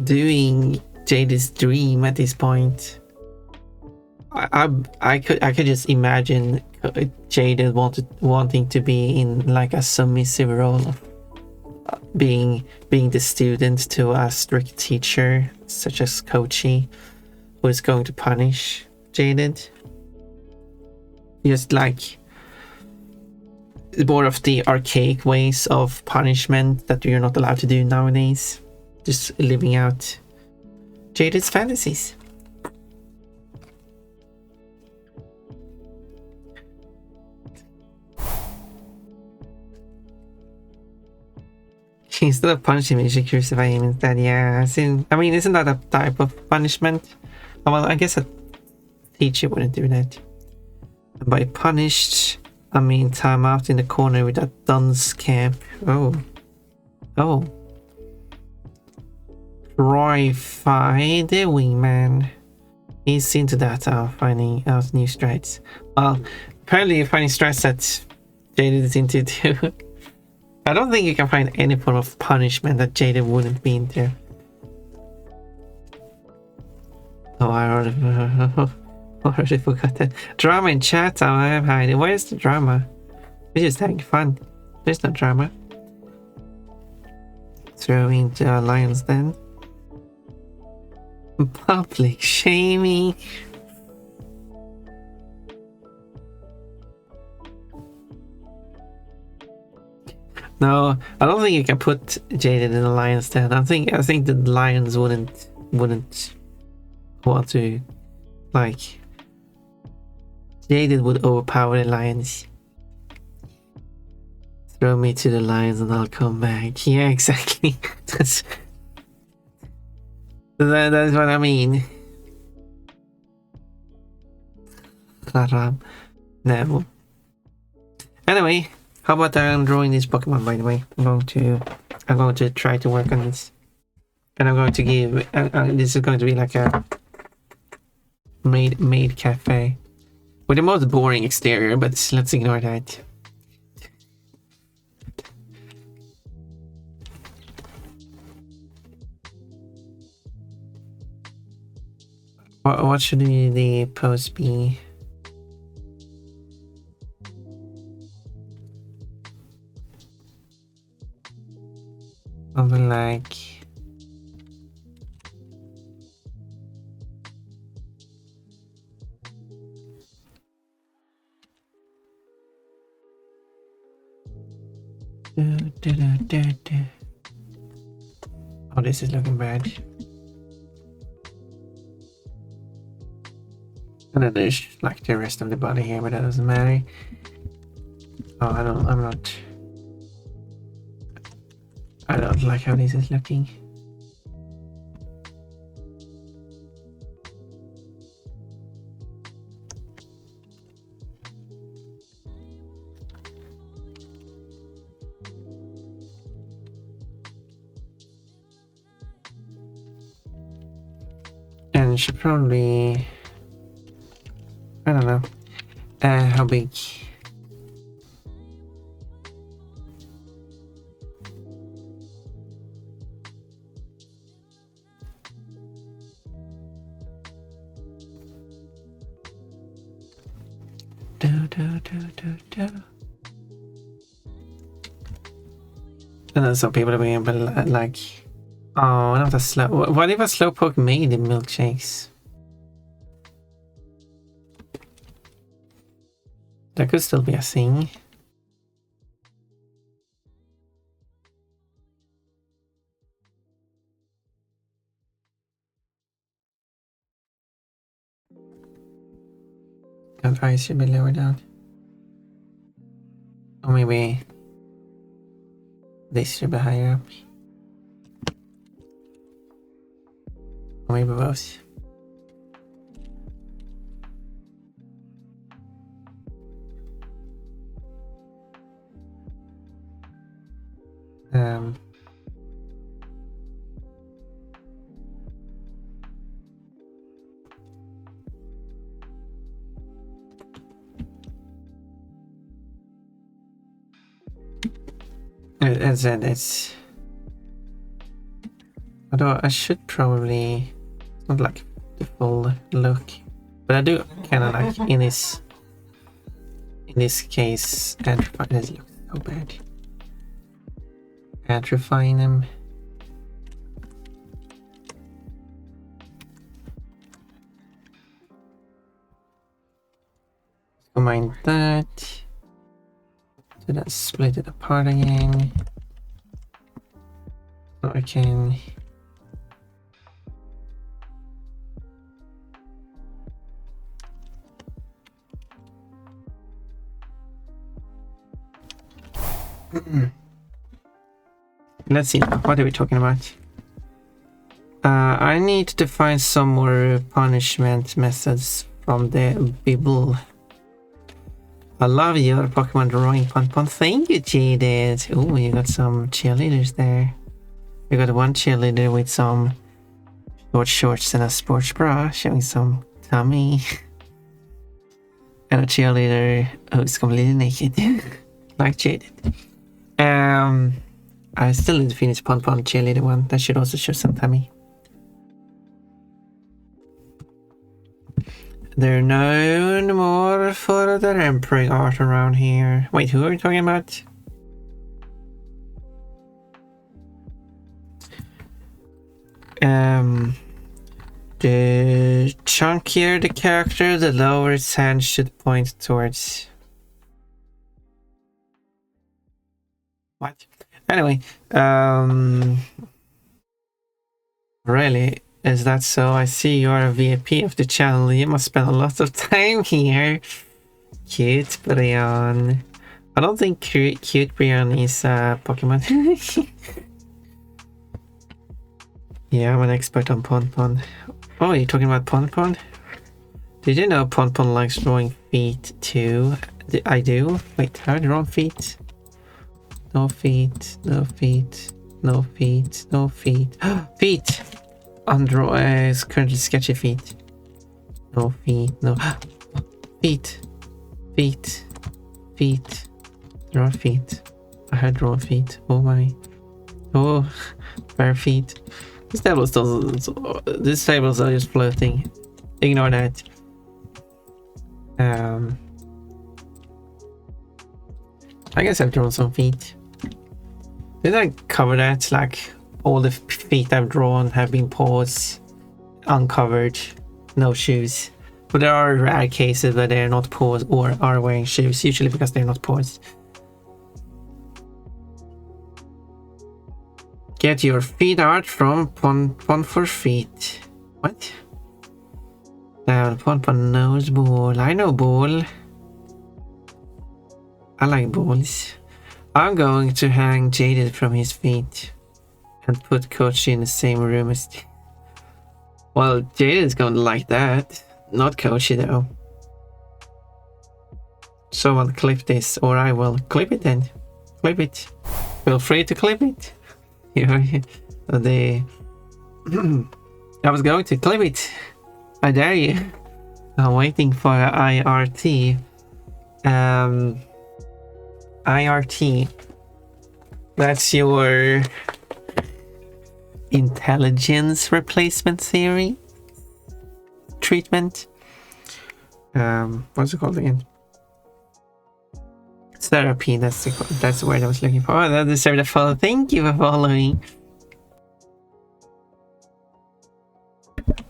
doing Jaded's dream at this point. I could just imagine Jaded wanting to be in like a submissive role of being the student to a strict teacher such as Kochi, who is going to punish Jaded. Just like more of the archaic ways of punishment that you're not allowed to do nowadays. Just living out Jaded's fantasies. Instead of punishing me, you should crucify him instead. Yeah, I mean, isn't that a type of punishment? Well, I guess a teacher wouldn't do that. And by punished, I mean time out in the corner with that dunce camp. Oh. Roy-fi, the wingman. He's into that, finding out new strides. Well, apparently you're finding strides that Jaded is into too. I don't think you can find any form of punishment that Jaded wouldn't be into. Oh, I already forgot that. Drama in chat, I am hiding. Where's the drama? We're just having fun. There's no drama. Throw into our lions then. Public shaming. No, I don't think you can put Jaded in the lion's den. I think the lions wouldn't want to, like, Jaded would overpower the lions. Throw me to the lions and I'll come back. Yeah, exactly. That's what I mean. No. Anyway, how about I'm drawing this Pokemon, by the way. I'm going to try to work on this. And I'm going to give this is going to be like a maid cafe with the most boring exterior, but let's ignore that. What should the post be? Something like... Oh, this is looking bad. And then there's like the rest of the body here, but that doesn't matter. Oh, I don't like how this is looking. And should probably, I don't know, how big. And then some people are being able to like, oh, not a slow. What if a slowpoke made the milkshakes? That could still be a thing. And eyes should be lower down. Or maybe this should be higher up. Or maybe both. As I said, it's... Although I should probably... Not like the full look. But I do kind of like in this case, attrify. This looks so bad. Attrifying them. Combine that. So then split it apart again. So I can... Let's see, what are we talking about? I need to find some more punishment methods from the Bible. I love your Pokemon drawing, Pon. Thank you, Jaded. Oh, you got some cheerleaders there. You got one cheerleader with some short shorts and a sports bra, showing some tummy. And a cheerleader who's completely naked, like Jaded. I still need to finish Pon cheerleader one. That should also show some tummy. They're known more for their emperor art around here. Wait, who are we talking about? The chunkier the character, the lower its hand should point towards. What? Anyway, really? Is that so? I see you're a VIP of the channel. You must spend a lot of time here. Cute Brian. I don't think Cute Brian is a Pokemon. Yeah, I'm an expert on Pon. Oh, you're talking about Pon? Did you know Pon likes drawing feet too? I do. Wait, how do I draw feet? No feet, no feet, no feet, no feet. Feet! Undraw is currently sketchy feet. No feet, no feet. Draw feet. I had drawn feet. Oh my. Oh, bare feet. These tables are just floating. Ignore that. I guess I've drawn some feet. Did I cover that? Like all the feet I've drawn have been paws, uncovered, no shoes. But there are rare cases where they're not paws or are wearing shoes, usually because they're not paws. Get your feet art from Pon for Feet. What? Pon knows ball. I know ball. I like balls. I'm going to hang Jaded from his feet and put Kochi in the same room as... Well, Jaded's going to like that. Not Kochi though. Someone clip this, or I will clip it then. Clip it. Feel free to clip it. I was going to clip it. I dare you. I'm waiting for IRT. IRT. That's your intelligence replacement theory treatment. What's it called again? Therapy. That's the word I was looking for. Oh, that deserved a follow. Thank you for following.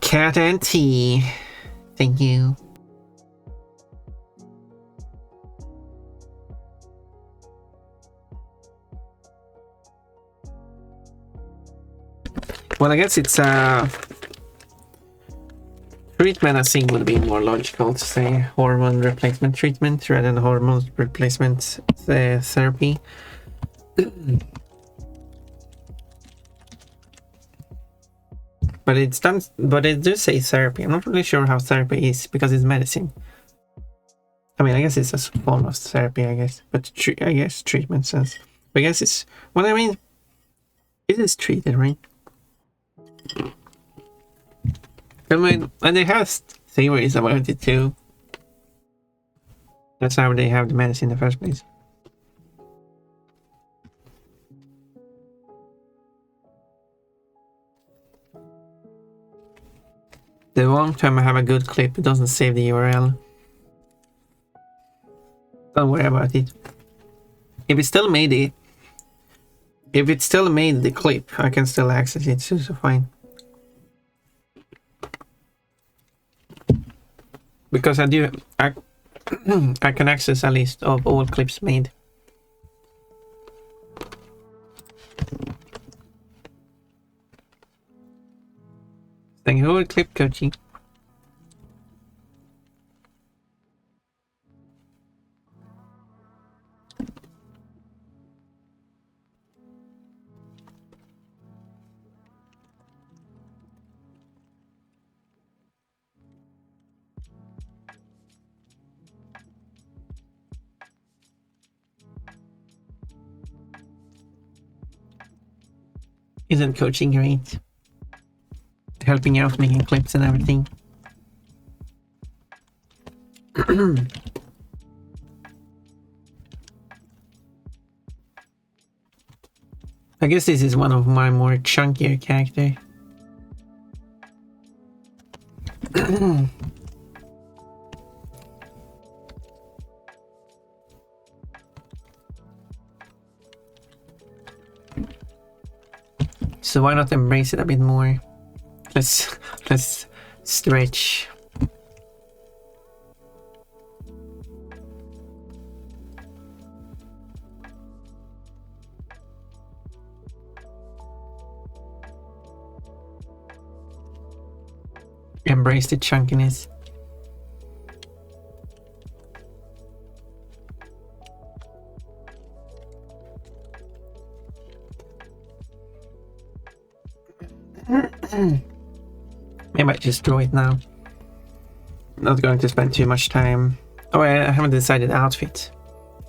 Cat and tea. Thank you. Well, I guess it's treatment. I think would be more logical to say hormone replacement treatment rather than hormone replacement therapy. But it's done. But it does say therapy. I'm not really sure how therapy is because it's medicine. I mean, I guess it's a form of therapy. I guess, but I guess treatment says. I guess it's. Well, I mean, it is treated, right? I mean, and they have theories about it too. That's how they have the medicine in the first place. The long time I have a good clip, it doesn't save the URL. Don't worry about it. If it still made the clip, I can still access it, so fine. Because I can access a list of all clips made. Thank you for clip coaching. Isn't coaching great? Helping out, making clips and everything. I guess this is one of my more chunkier characters. So why not embrace it a bit more? Let's stretch. Embrace the chunkiness. Maybe I just draw it now. Not going to spend too much time. Oh, I haven't decided outfit.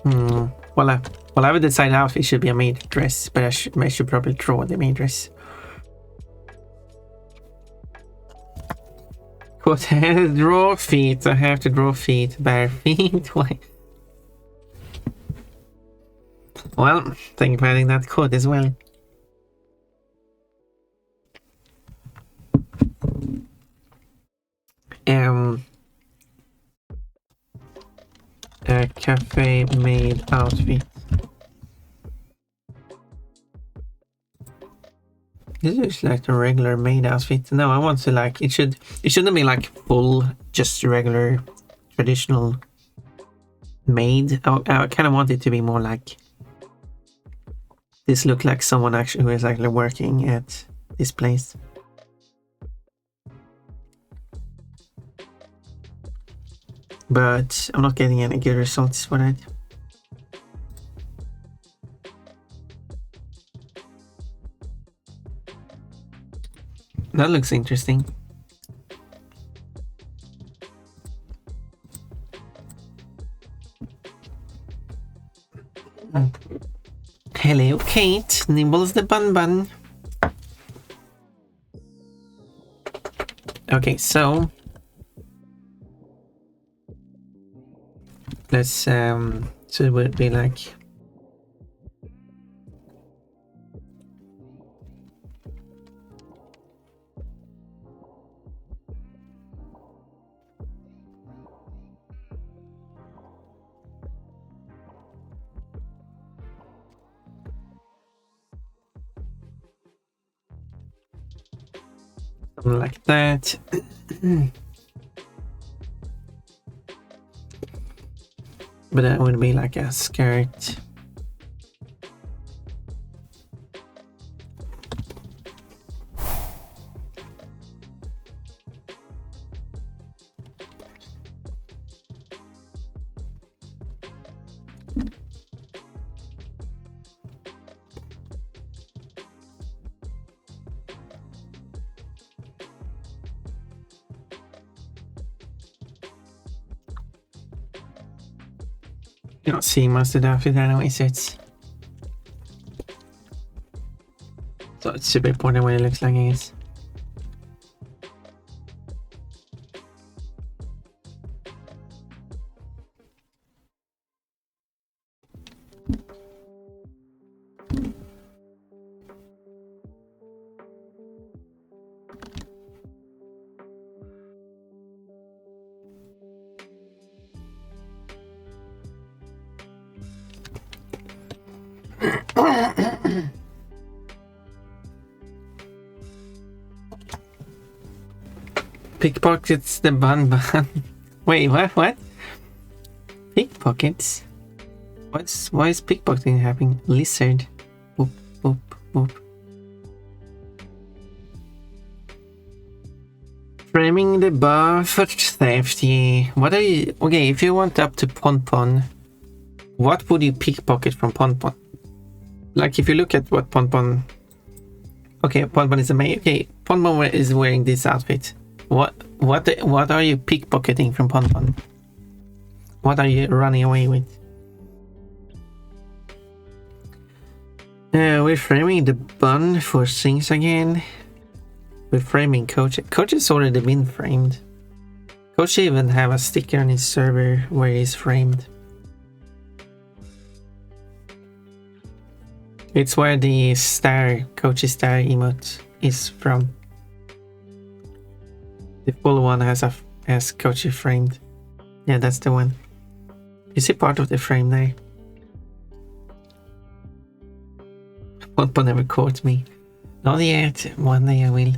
Well, I haven't decided outfit should be a maid dress, but I should probably draw the maid dress. What? Draw feet. I have to draw feet. Bare feet. Why? Well, thank you for adding that code as well. A cafe maid outfit. This is like a regular maid outfit. No, I want to like it shouldn't be like full, just regular traditional maid. I kind of want it to be more like this look like someone actually who is actually working at this place. But I'm not getting any good results for that. That looks interesting. Hello, Kate. Nibbles the bun bun. Okay, so let's so it would be like something like that. But that would be like a skirt. You don't see most of the outfit anyway, so it's super important what it looks like, I guess. Pickpockets the bun bun. Wait, what? Pickpockets? Why is pickpocketing happening? Lizard. Boop, boop, boop. Framing the bar for theft, yeah. What are you... Okay, if you went up to Pon, what would you pickpocket from Pon? Like, if you look at what Pon... Okay, Pon is a maid. Okay, Pon is wearing this outfit. What are you pickpocketing from Pon? What are you running away with? We're framing the bun for things again. We're framing Coach. Coach has already been framed. Coach even have a sticker on his server where he's framed. It's where the Coach's star emote is from. The full one has Coach framed. Yeah, that's the one. You see part of the frame there. Pon never caught me. Not yet. One day I will.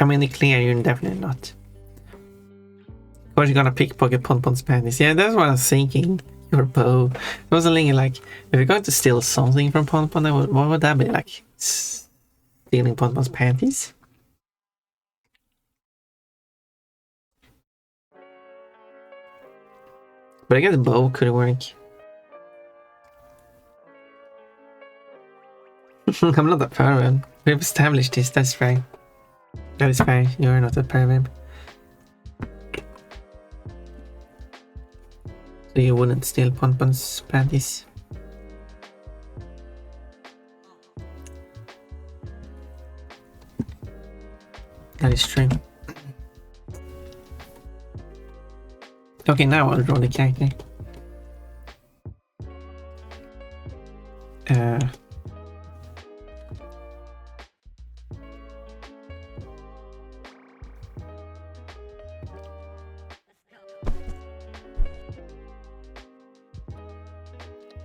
I'm in the clear, you're definitely not. Coach gonna pickpocket Pon's panties. Yeah, that's what I was thinking. Your bow. I was thinking like, if you're going to steal something from Pon, what would that be? Like, stealing Pon's panties? But I guess the bow could work. I'm not a pervert. We've established this, that's fine. That is fine, you're not a pervert. So you wouldn't steal Pon's panties? That is true. Okay, now I'll draw the character.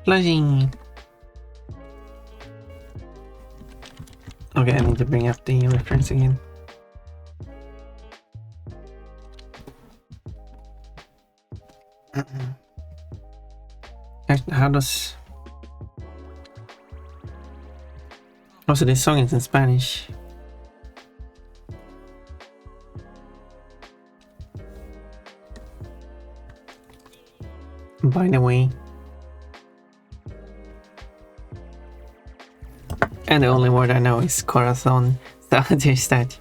Flashing. Okay, I need to bring up the reference again. How does... Also, this song is in Spanish. By the way. And the only word I know is corazon. So there's that.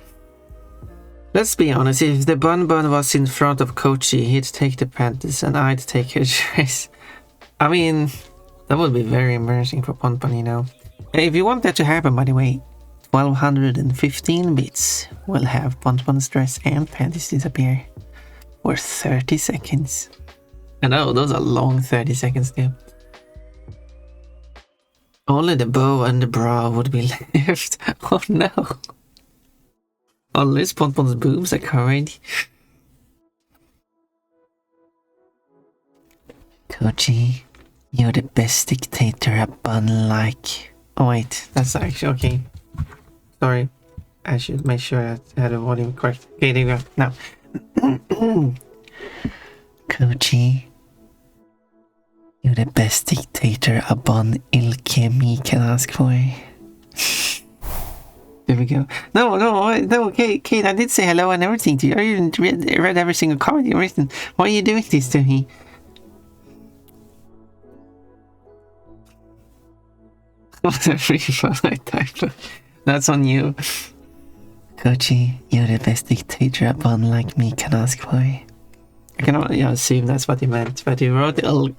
Let's be honest, if the Bun was in front of Kochi, he'd take the panties and I'd take her dress. I mean, that would be very embarrassing for Pon, you know. If you want that to happen, by the way, 1215 bits will have Pon's dress and panties disappear for 30 seconds. I know, those are long 30 seconds too. Only the bow and the bra would be left. Oh no. Unless Pon's boobs are covered. Koji, you're the best dictator a bun like. Oh wait, that's actually okay. Sorry. I should make sure I had the volume correct. Okay, there you go. Now. Koji, you're the best dictator a bun ilkemi can ask for. There we go. No, Kate, I did say hello and everything to you. I even read every single comment you've written. Why are you doing this to me? That's on you. Kochi, you're the best dictator a bun like me can ask for. I can only assume that's what he meant, but he wrote ilk.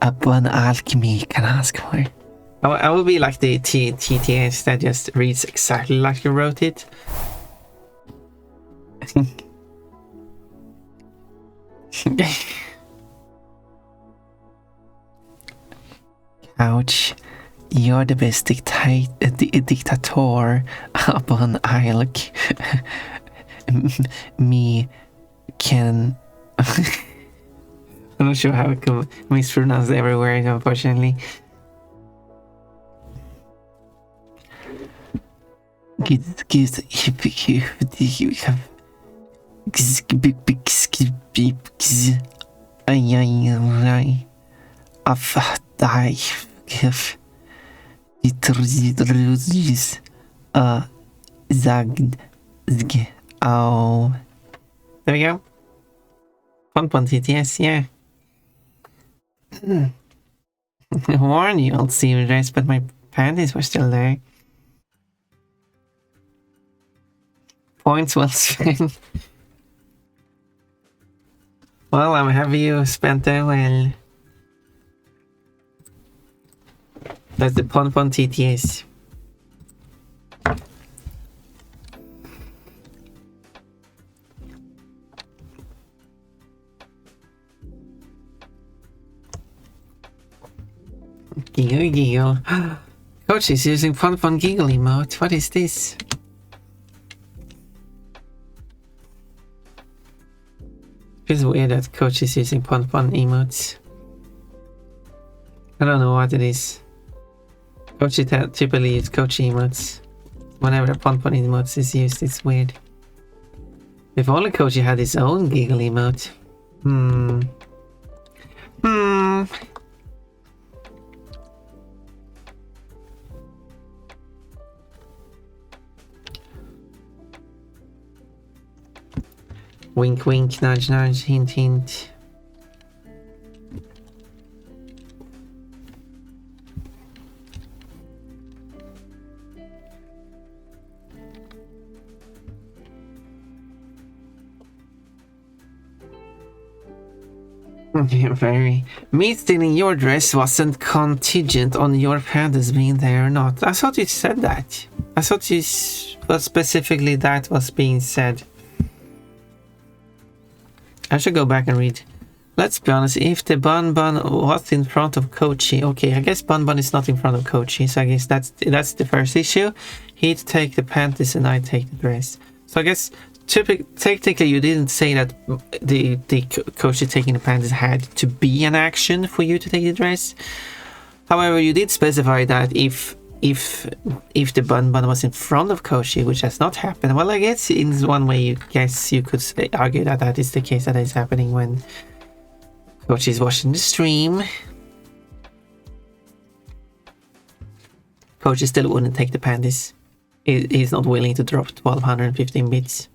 A bun alchemy can ask for. I will be like the TTS that just reads exactly like you wrote it. Ouch. You're the best dictator upon ilk. Me can... I'm not sure how it can mispronounce every word, unfortunately. Oh, there we go. Pon TTS, yeah. I warned you, I'll see you dress, but my panties were still there. Points well spent. Well, I'm happy you spent them well. That's the Pon TTS. Giggle. Coach is using Pon giggle emote. What is this? It's weird that Coach is using Pon emotes. I don't know what it is. Coach typically uses Coach emotes. Whenever Pon emotes is used, it's weird. If only Coach had his own giggle emote. Wink wink, nudge nudge, hint hint. Very. Me stealing your dress wasn't contingent on your panties being there or not. I thought you said that. I thought you specifically that was being said. I should go back and read. Let's be honest, if the Bun was in front of Kochi, okay, I guess Bun is not in front of Kochi, so I guess that's the first issue. He'd take the panties and I'd take the dress. So I guess technically you didn't say that the Kochi taking the panties had to be an action for you to take the dress. However, you did specify that if if the bun was in front of Kochi, which has not happened, well, I guess in one way you could argue that that is the case, that is happening when Kochi is watching the stream. Kochi still wouldn't take the panties. He's not willing to drop 1215 bits.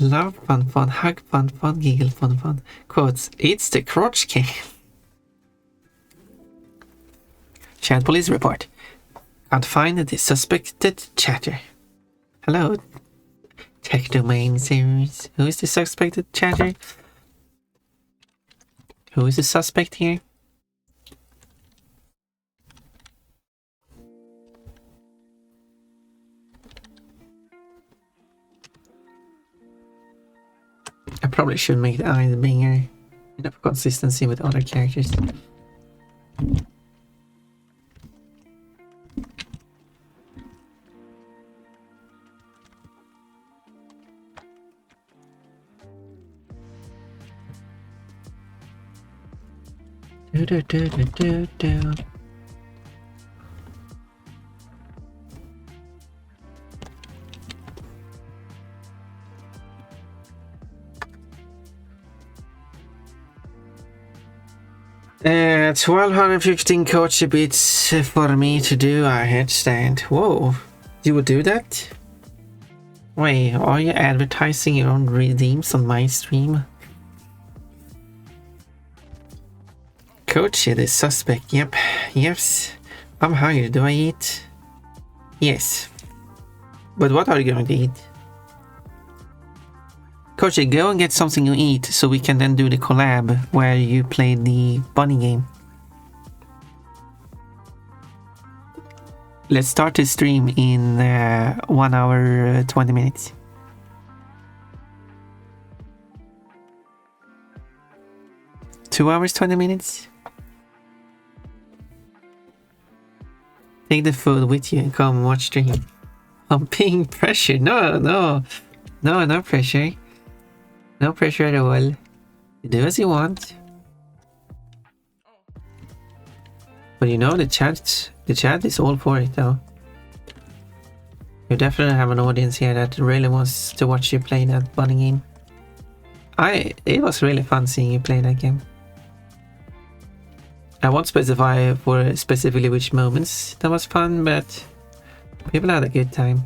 Love fun, hug fun, giggle fun. Quotes, it's the crotch game. Chat police report. Can't find the suspected chatter. Hello, tech domain series. Who is the suspected chatter? Who is the suspect here? I probably should make the eye bigger. Enough consistency with other characters. Do. 1215 Kochi bits for me to do a headstand. Whoa, you would do that? Wait, are you advertising your own redeems on my stream? Kochi, the suspect. Yep. Yes. I'm hungry. Do I eat? Yes. But what are you going to eat? Kochi, go and get something to eat so we can then do the collab where you play the bunny game. Let's start the stream in 1 hour 20 minutes. Two hours 20 minutes. Take the food with you and come watch stream. I'm being pressured. No pressure. No pressure at all. You do as you want. But you know the chat is all for it though. You definitely have an audience here that really wants to watch you play that bunny game. It was really fun seeing you play that game. I won't specify for specifically which moments that was fun, but people had a good time.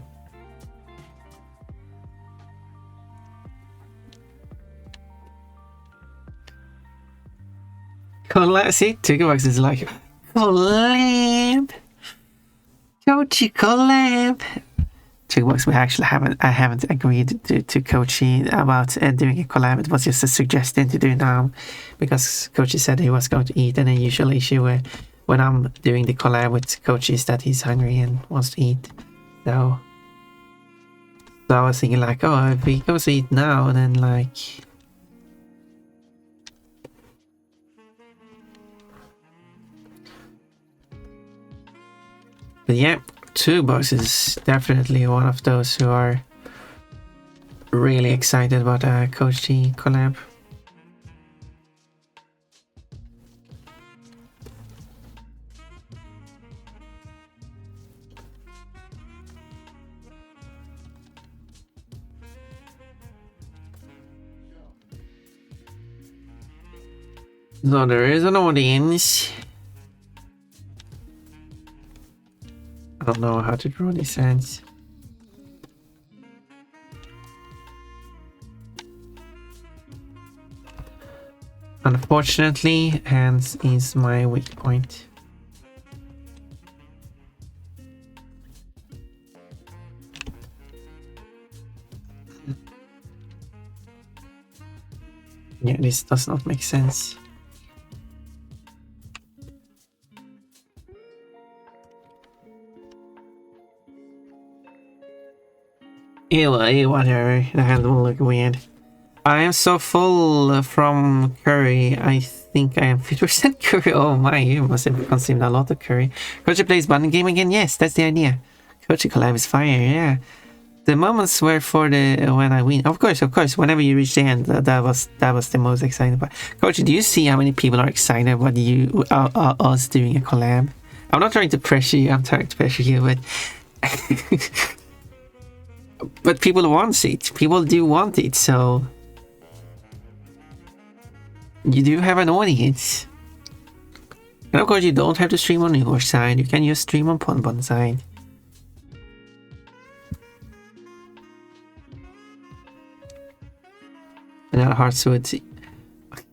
Collab. See, Tigerbox is like collab. Kochi collab. Tigerbox, I haven't agreed to Kochi about doing a collab. It was just a suggestion to do now because Kochi said he was going to eat, and the usual issue when I'm doing the collab with Kochi is that he's hungry and wants to eat. So I was thinking like, oh, if he goes to eat now, then like. But yeah, Tigerbox is definitely one of those who are really excited about a Kochi collab. So there is an audience. I don't know how to draw these hands. Unfortunately, hands is my weak point. Yeah, this does not make sense. Whatever. The hand will look weird. I am so full from curry. I think I am 50% curry. Oh my, you must have consumed a lot of curry. Kochi plays bunny game again? Yes, that's the idea. Kochi collab is fire, yeah. The moments were for the when I win. Of course. Whenever you reach the end, that was the most exciting part. Coach, do you see how many people are excited about you us doing a collab? I'm not trying to pressure you. I'm trying to pressure you, but but people want it. People do want it. So you do have an audience. And of course, you don't have to stream on your side. You can just stream on Ponpon's side. Another Heartswood. But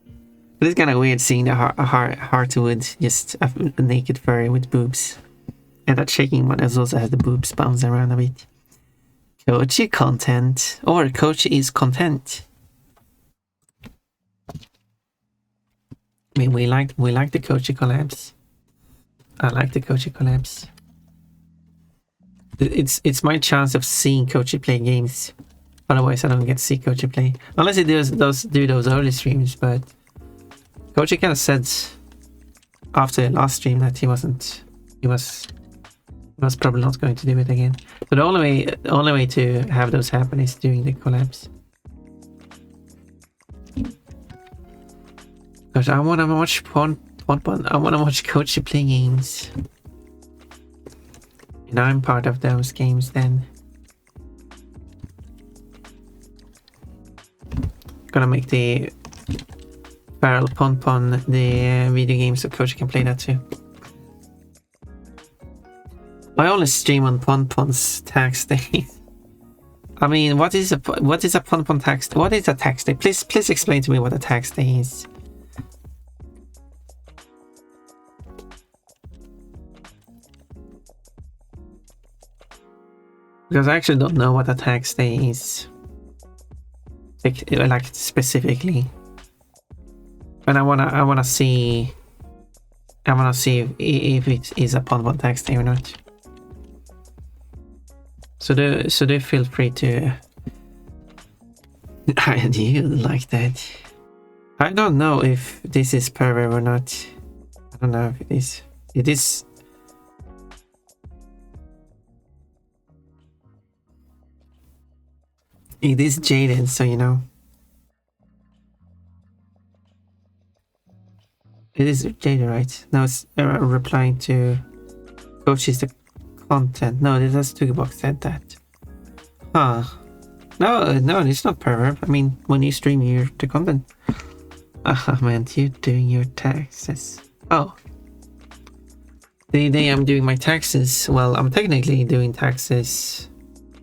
it's kind of weird seeing a Heartwood, just a naked furry with boobs. And that shaking one also has the boobs bounce around a bit. Kochi content. Or Kochi is content. I mean, we like the Kochi collabs. I like the Kochi collabs. It's my chance of seeing Kochi play games. Otherwise, I don't get to see Kochi play. Unless he do those early streams, but Kochi kind of said after the last stream that he was probably not going to do it again. So the only way to have those happen is doing the collabs. Because I want to watch I want to watch Kochi play games. And I'm part of those games then. Gonna make the Feral Ponpon the video game so Kochi can play that too. I only stream on Ponpon's tax day. I mean, what is a Ponpon tax? What is a tax day? Please explain to me what a tax day is. Because I actually don't know what a tax day is. Like specifically. And I wanna see if it is a Ponpon tax day or not. So do feel free to. Do you like that? I don't know if this is pervert or not. I don't know if it is. It is. It is jaded, so you know. It is jaded, right? Now it's replying to Coach is the content. No, that's Tugbox said that. Huh. No, it's not pervert. I mean, when you stream the content. I meant you doing your taxes. Oh. The day I'm doing my taxes, well, I'm technically doing taxes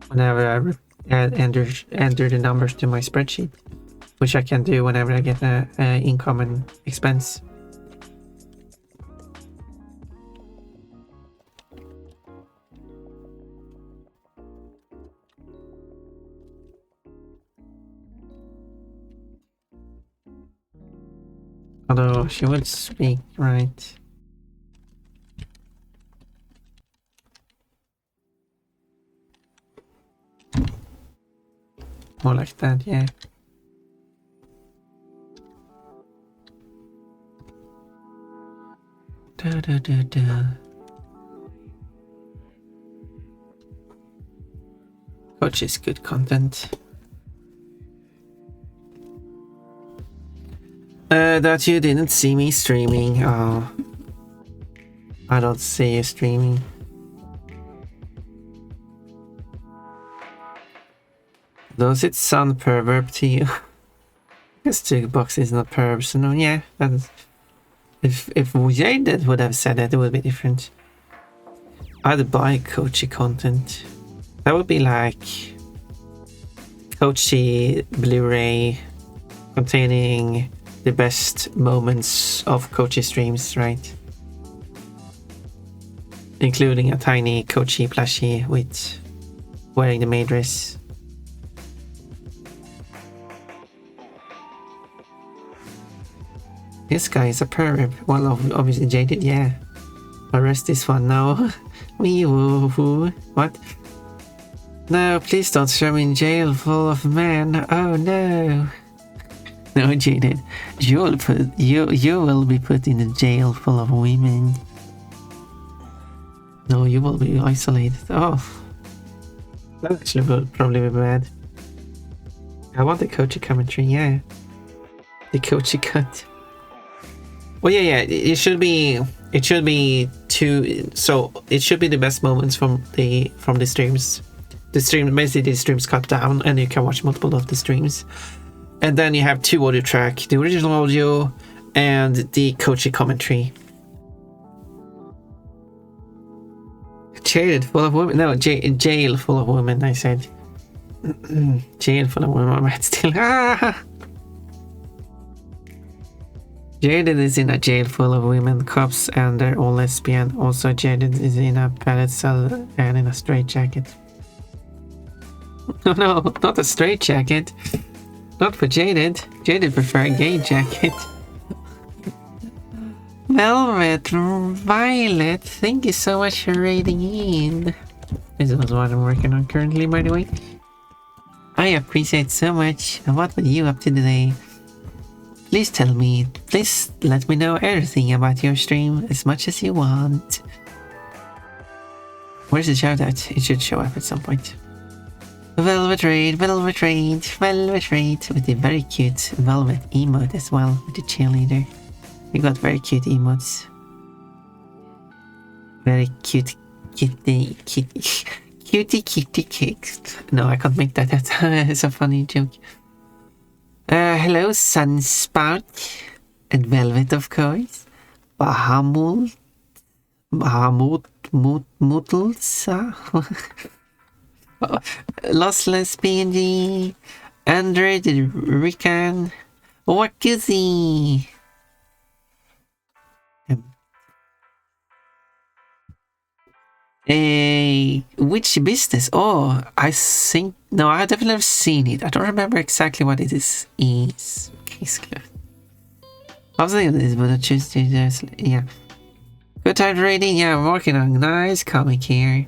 whenever I enter the numbers to my spreadsheet, which I can do whenever I get an income and expense. Although she would speak, right? More like that, yeah. Coach is good content. That you didn't see me streaming. Oh, I don't see you streaming. Does it sound perverb to you? This Tugbox is not perv, so no, yeah, that is. If Jaded would have said that, it would be different. I'd buy Kochi content. That would be like Kochi Blu-ray containing the best moments of Kochi streams, right? Including a tiny Kochi plushie with wearing the maid dress. This guy is a perv. Well, obviously Jaded, yeah. Arrest this one now. What? No, please don't throw me in jail full of men. Oh no. No, Jaded. You will be put in a jail full of women. No, you will be isolated. Oh. That actually would probably be bad. I want the coachy commentary, yeah. The coachy cut. Well, yeah, it should be two. So it should be the best moments from the streams. Basically the streams cut down, and you can watch multiple of the streams. And then you have two audio track: the original audio and the coachy commentary. Jaded full of women. No, jail full of women. I said. Jail full of women. I might still. Jaded is in a jail full of women cops, and they're all lesbian. Also, Jaded is in a pallet cell and in a straitjacket. No, no, not a straitjacket. Not for Jaded. Jaded prefer a gay jacket. Velvet, Violet, thank you so much for raiding in. This is what I'm working on currently, by the way. I appreciate so much. And what were you up to today? Please tell me. Please let me know everything about your stream as much as you want. Where's the shout out? It should show up at some point. Velvet raid, Velvet raid, Velvet raid with the very cute Velvet emote as well with the cheerleader. We got very cute emotes. Very cute kitty cakes. No, I can't make that. That's a funny joke. Hello, Sunspout and Velvet, of course. Bahamut Mutels. Lossless PNG. Android Rican. Wakuzi. Which business? Oh, I think no, I definitely have seen it. I don't remember exactly what it is. Case closed. I was thinking this, but I choose to just yeah. Good time reading. Yeah, I'm working on a nice comic here.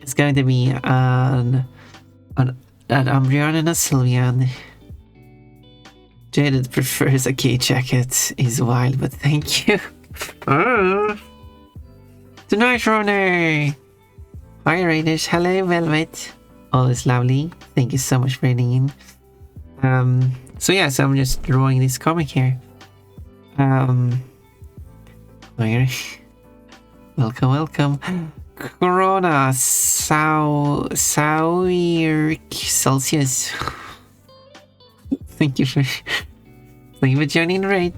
It's going to be an Umbreon and a Sylveon. Jaded prefers a gay jacket. Is wild, but thank you. The Night Runner! Hi Raiders, hello Velvet. All is lovely. Thank you so much for raiding in. So yeah, so I'm just drawing this comic here. Where? Welcome. Corona Celsius. Thank you for joining the raid.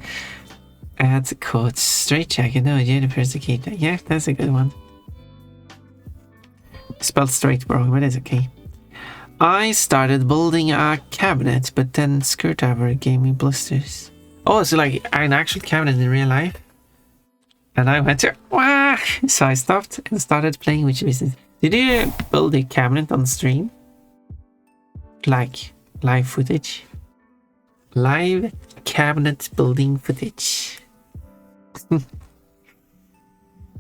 Add code straight jacket. No, Jada Persecutor. Yeah, that's a good one. Spelled straight wrong, but it's okay. I started building a cabinet, but then Screwdriver gave me blisters. Oh, so like an actual cabinet in real life? And I went to wah! So I stopped and started playing which business. Did you build a cabinet on stream? Like live footage? Live cabinet building footage.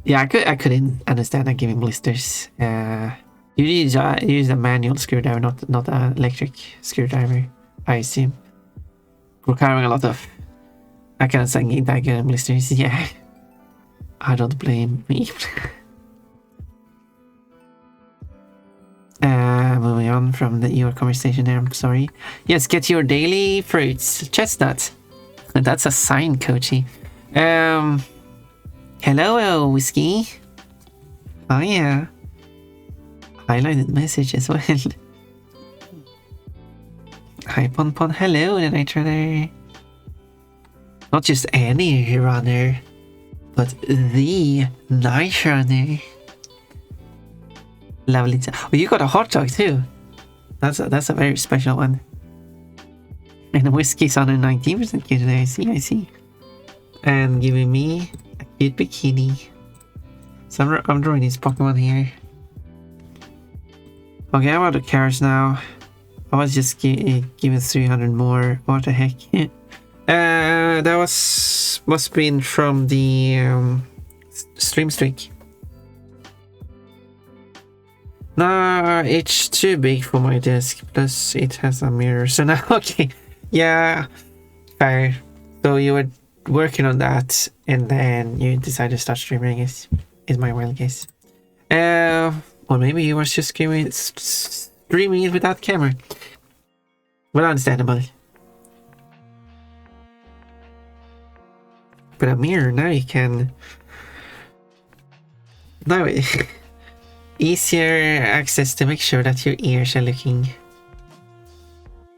Yeah, I couldn't understand that giving blisters. You use a manual screwdriver, not an electric screwdriver, I assume. Requiring a lot of. I can't say that good blisters. Yeah, I don't blame me. Moving on from your conversation there. I'm sorry. Yes, get your daily fruits, chestnut. That's a sign, Coachy. Hello, Whiskey. Oh yeah. Highlighted message as well. Hi, Pon. Hello, the Night Runner. Not just any runner, but the Night Runner. Lovely. Oh, you got a hot dog too. That's a very special one. And the Whiskey's on a 19% cute today. I see. And giving me a cute bikini. So I'm drawing this Pokemon here. Okay, I'm out of carrots now. I was just given 300 more. What the heck? That must been from the stream streak. Nah, it's too big for my desk. Plus, it has a mirror. So now, okay, yeah, fair. So you were working on that, and then you decided to start streaming. I guess is my wild guess. Or maybe he was just streaming it without camera. Well, understandable. But a mirror, now you can... Now easier access to make sure that your ears are looking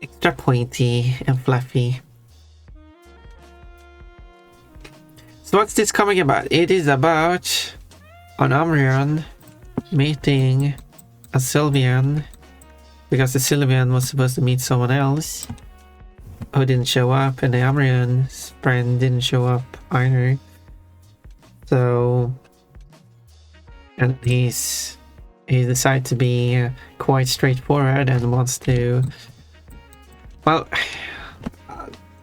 extra pointy and fluffy. So what's this coming about? It is about an Amrian meeting a Sylvian, because the Sylvian was supposed to meet someone else who didn't show up, and the Amrian's friend didn't show up either. So, and he decided to be quite straightforward and wants to, well,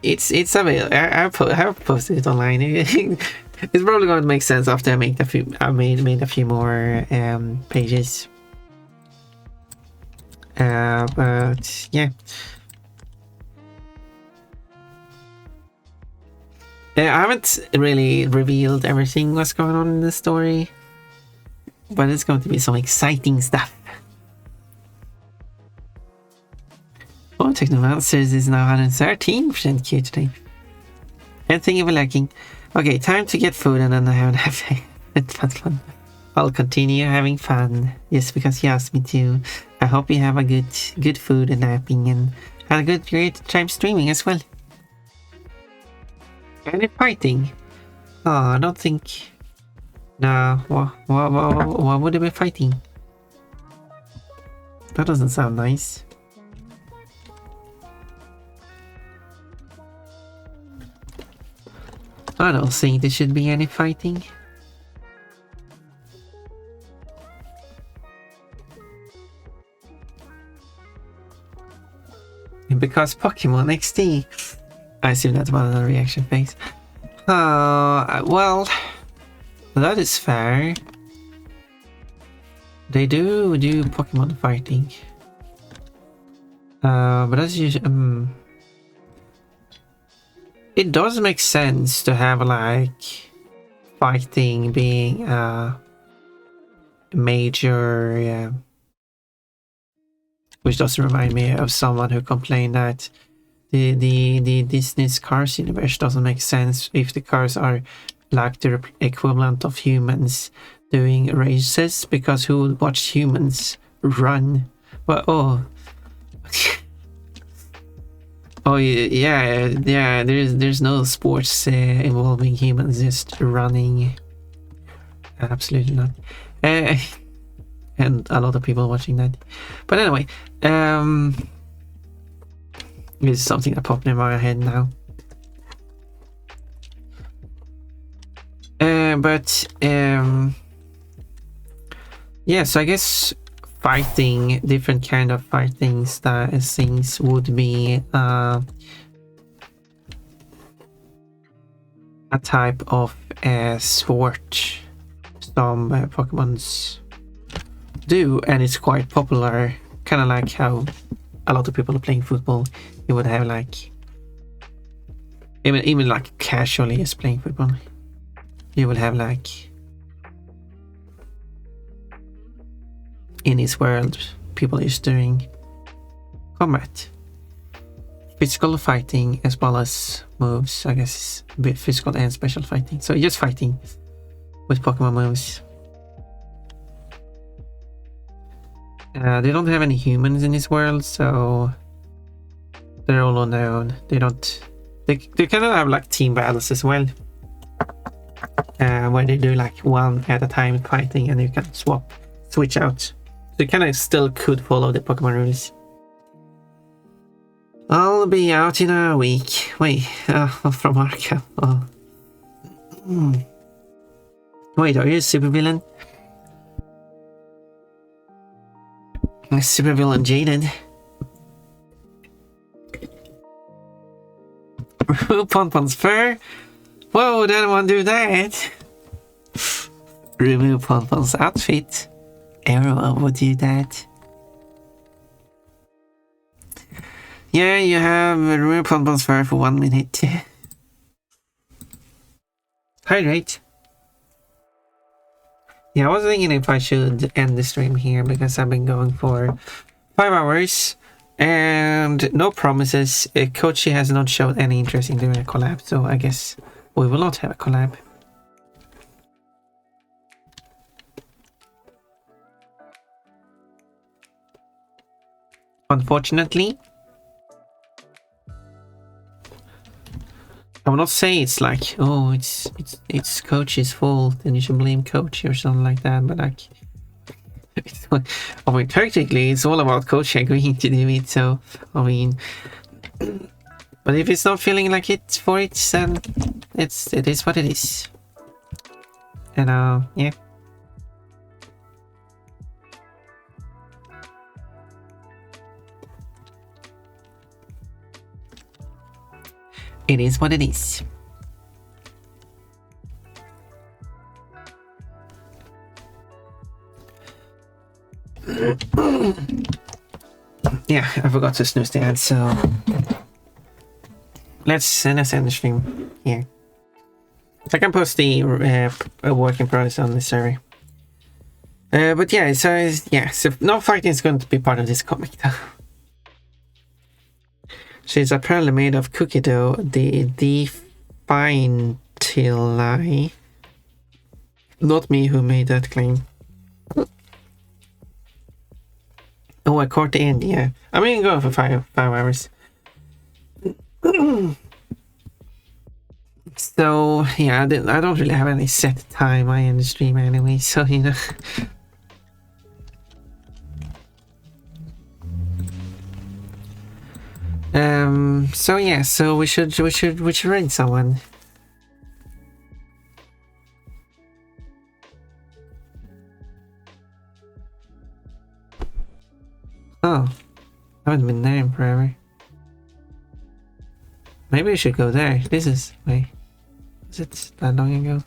it's available. I have posted it online. It's probably going to make sense after I made a few more pages. But yeah. I haven't really revealed everything what's going on in the story, but it's going to be some exciting stuff. Oh, Technomancers is now 113% Q today. And thank you for liking. Okay, time to get food and then I haven't had fun. I'll continue having fun just because you asked me to. I hope you have a good food and napping and had a great time streaming as well. Any fighting? Oh, I don't think. No, what would they be fighting? That doesn't sound nice. I don't think there should be any fighting. Because Pokemon XD. I assume that's about another reaction phase. Well, that is fair. They do Pokemon fighting. But as usual, it does make sense to have like fighting being a major, which does remind me of someone who complained that the Disney's Cars universe doesn't make sense if the cars are like the equivalent of humans doing races, because who would watch humans run? Well, oh yeah, there's no sports involving humans just running. Absolutely not. And a lot of people watching that. But anyway, this is something that popped in my head now. Yeah, so I guess fighting, different kind of fighting things would be a type of sport some Pokemons do, and it's quite popular, kind of like how a lot of people are playing football. You would have like even like casually just playing football, you will have like in this world people is doing combat, physical fighting as well as moves. I guess it's a bit physical and special fighting, so just fighting with Pokemon moves. They don't have any humans in this world, so they're all unknown. They kind of have like team battles as well, where they do like one at a time fighting, and you can switch out. So you kind of still could follow the Pokemon rules. I'll be out in a week. Wait, from Arkham. Oh. Wait, are you a supervillain? Supervillain Jaden. Remove Ponpon's fur? Whoa, didn't want to do that. Remove Ponpon's outfit? Everyone would do that. Yeah, you have removed Ponpon's fur for 1 minute. Hydrate. Yeah, I was thinking if I should end the stream here because I've been going for 5 hours and no promises. Kochi has not showed any interest in doing a collab, so I guess we will not have a collab. Unfortunately. I will not say it's like, oh, it's Coach's fault and you should blame Coach or something like that, but like, I mean, technically it's all about Coach agreeing to do it, so, I mean, but if it's not feeling like it for it, then it is what it is. And, yeah. It is what it is. Yeah, I forgot to snooze the ad, so let's end the stream here. I can post the work in progress on the server. But yeah, so no fighting is going to be part of this comic though. She's apparently made of cookie dough, the Definitili. Not me who made that claim. Oh, I caught the end, yeah. I'm gonna go for 5 hours. So, yeah, I don't really have any set time I end the stream anyway, so, you know. So yeah, so we should raid someone. Oh, I haven't been there in forever. Maybe we should go there. This is, wait, is it that long ago?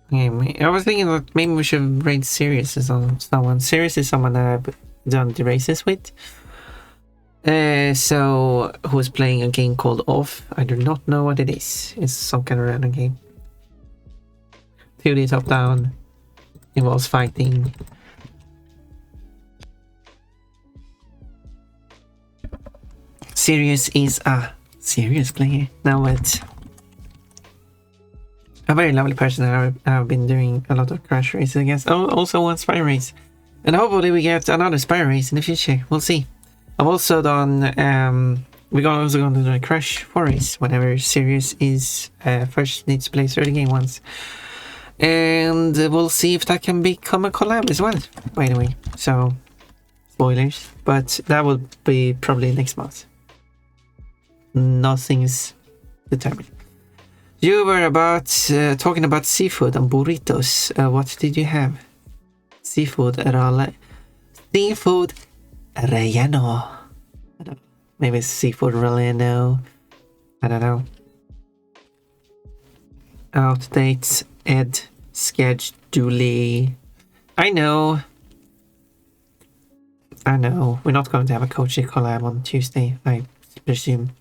Okay, I was thinking that maybe we should raid Sirius as someone. Sirius is someone that I've done the races with. So who's playing a game called Off? I do not know what it is. It's some kind of random game. 2D top down. Involves fighting. Sirius is a serious player. Now what? A very lovely person that I've been doing a lot of crash races against. Oh, also one spy race. And hopefully we get another spy race in the future. We'll see. I've also done, we're also going to do a crash 4 race whenever Sirius is, first needs to play through the game once. And we'll see if that can become a collab as well, by the way. So, spoilers. But that will be probably next month. Nothing's determined. You were talking about seafood and burritos. What did you have? Seafood Seafood relleno. Maybe it's seafood relleno. I don't know. Outdates. Ed. Schedule. I know. We're not going to have a Kochi collab on Tuesday. I assume.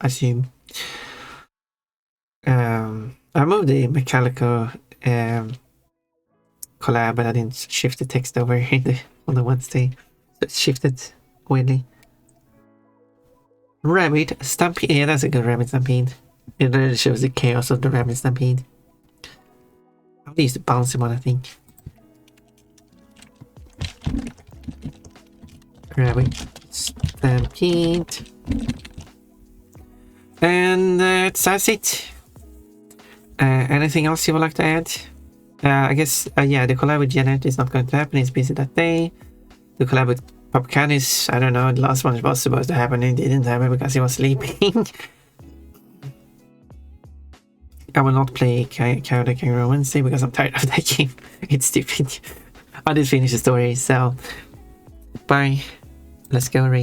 I moved the Metallica collab, but I didn't shift the text over on the Wednesday. So it's shifted weirdly. Rabbit Stampede. Yeah, that's a good Rabbit Stampede. It really shows the chaos of the Rabbit Stampede. I'll use the bouncy one, I think. Rabbit Stampede. And that's it. Anything else you would like to add? I guess, yeah, the collab with Janet is not going to happen. He's busy that day. The collab with Popcan is, I don't know, the last one was supposed to happen and it didn't happen because he was sleeping. I will not play Coyote Kangaroo Wednesday because I'm tired of that game. It's stupid. I did finish the story, so bye. Let's go raid.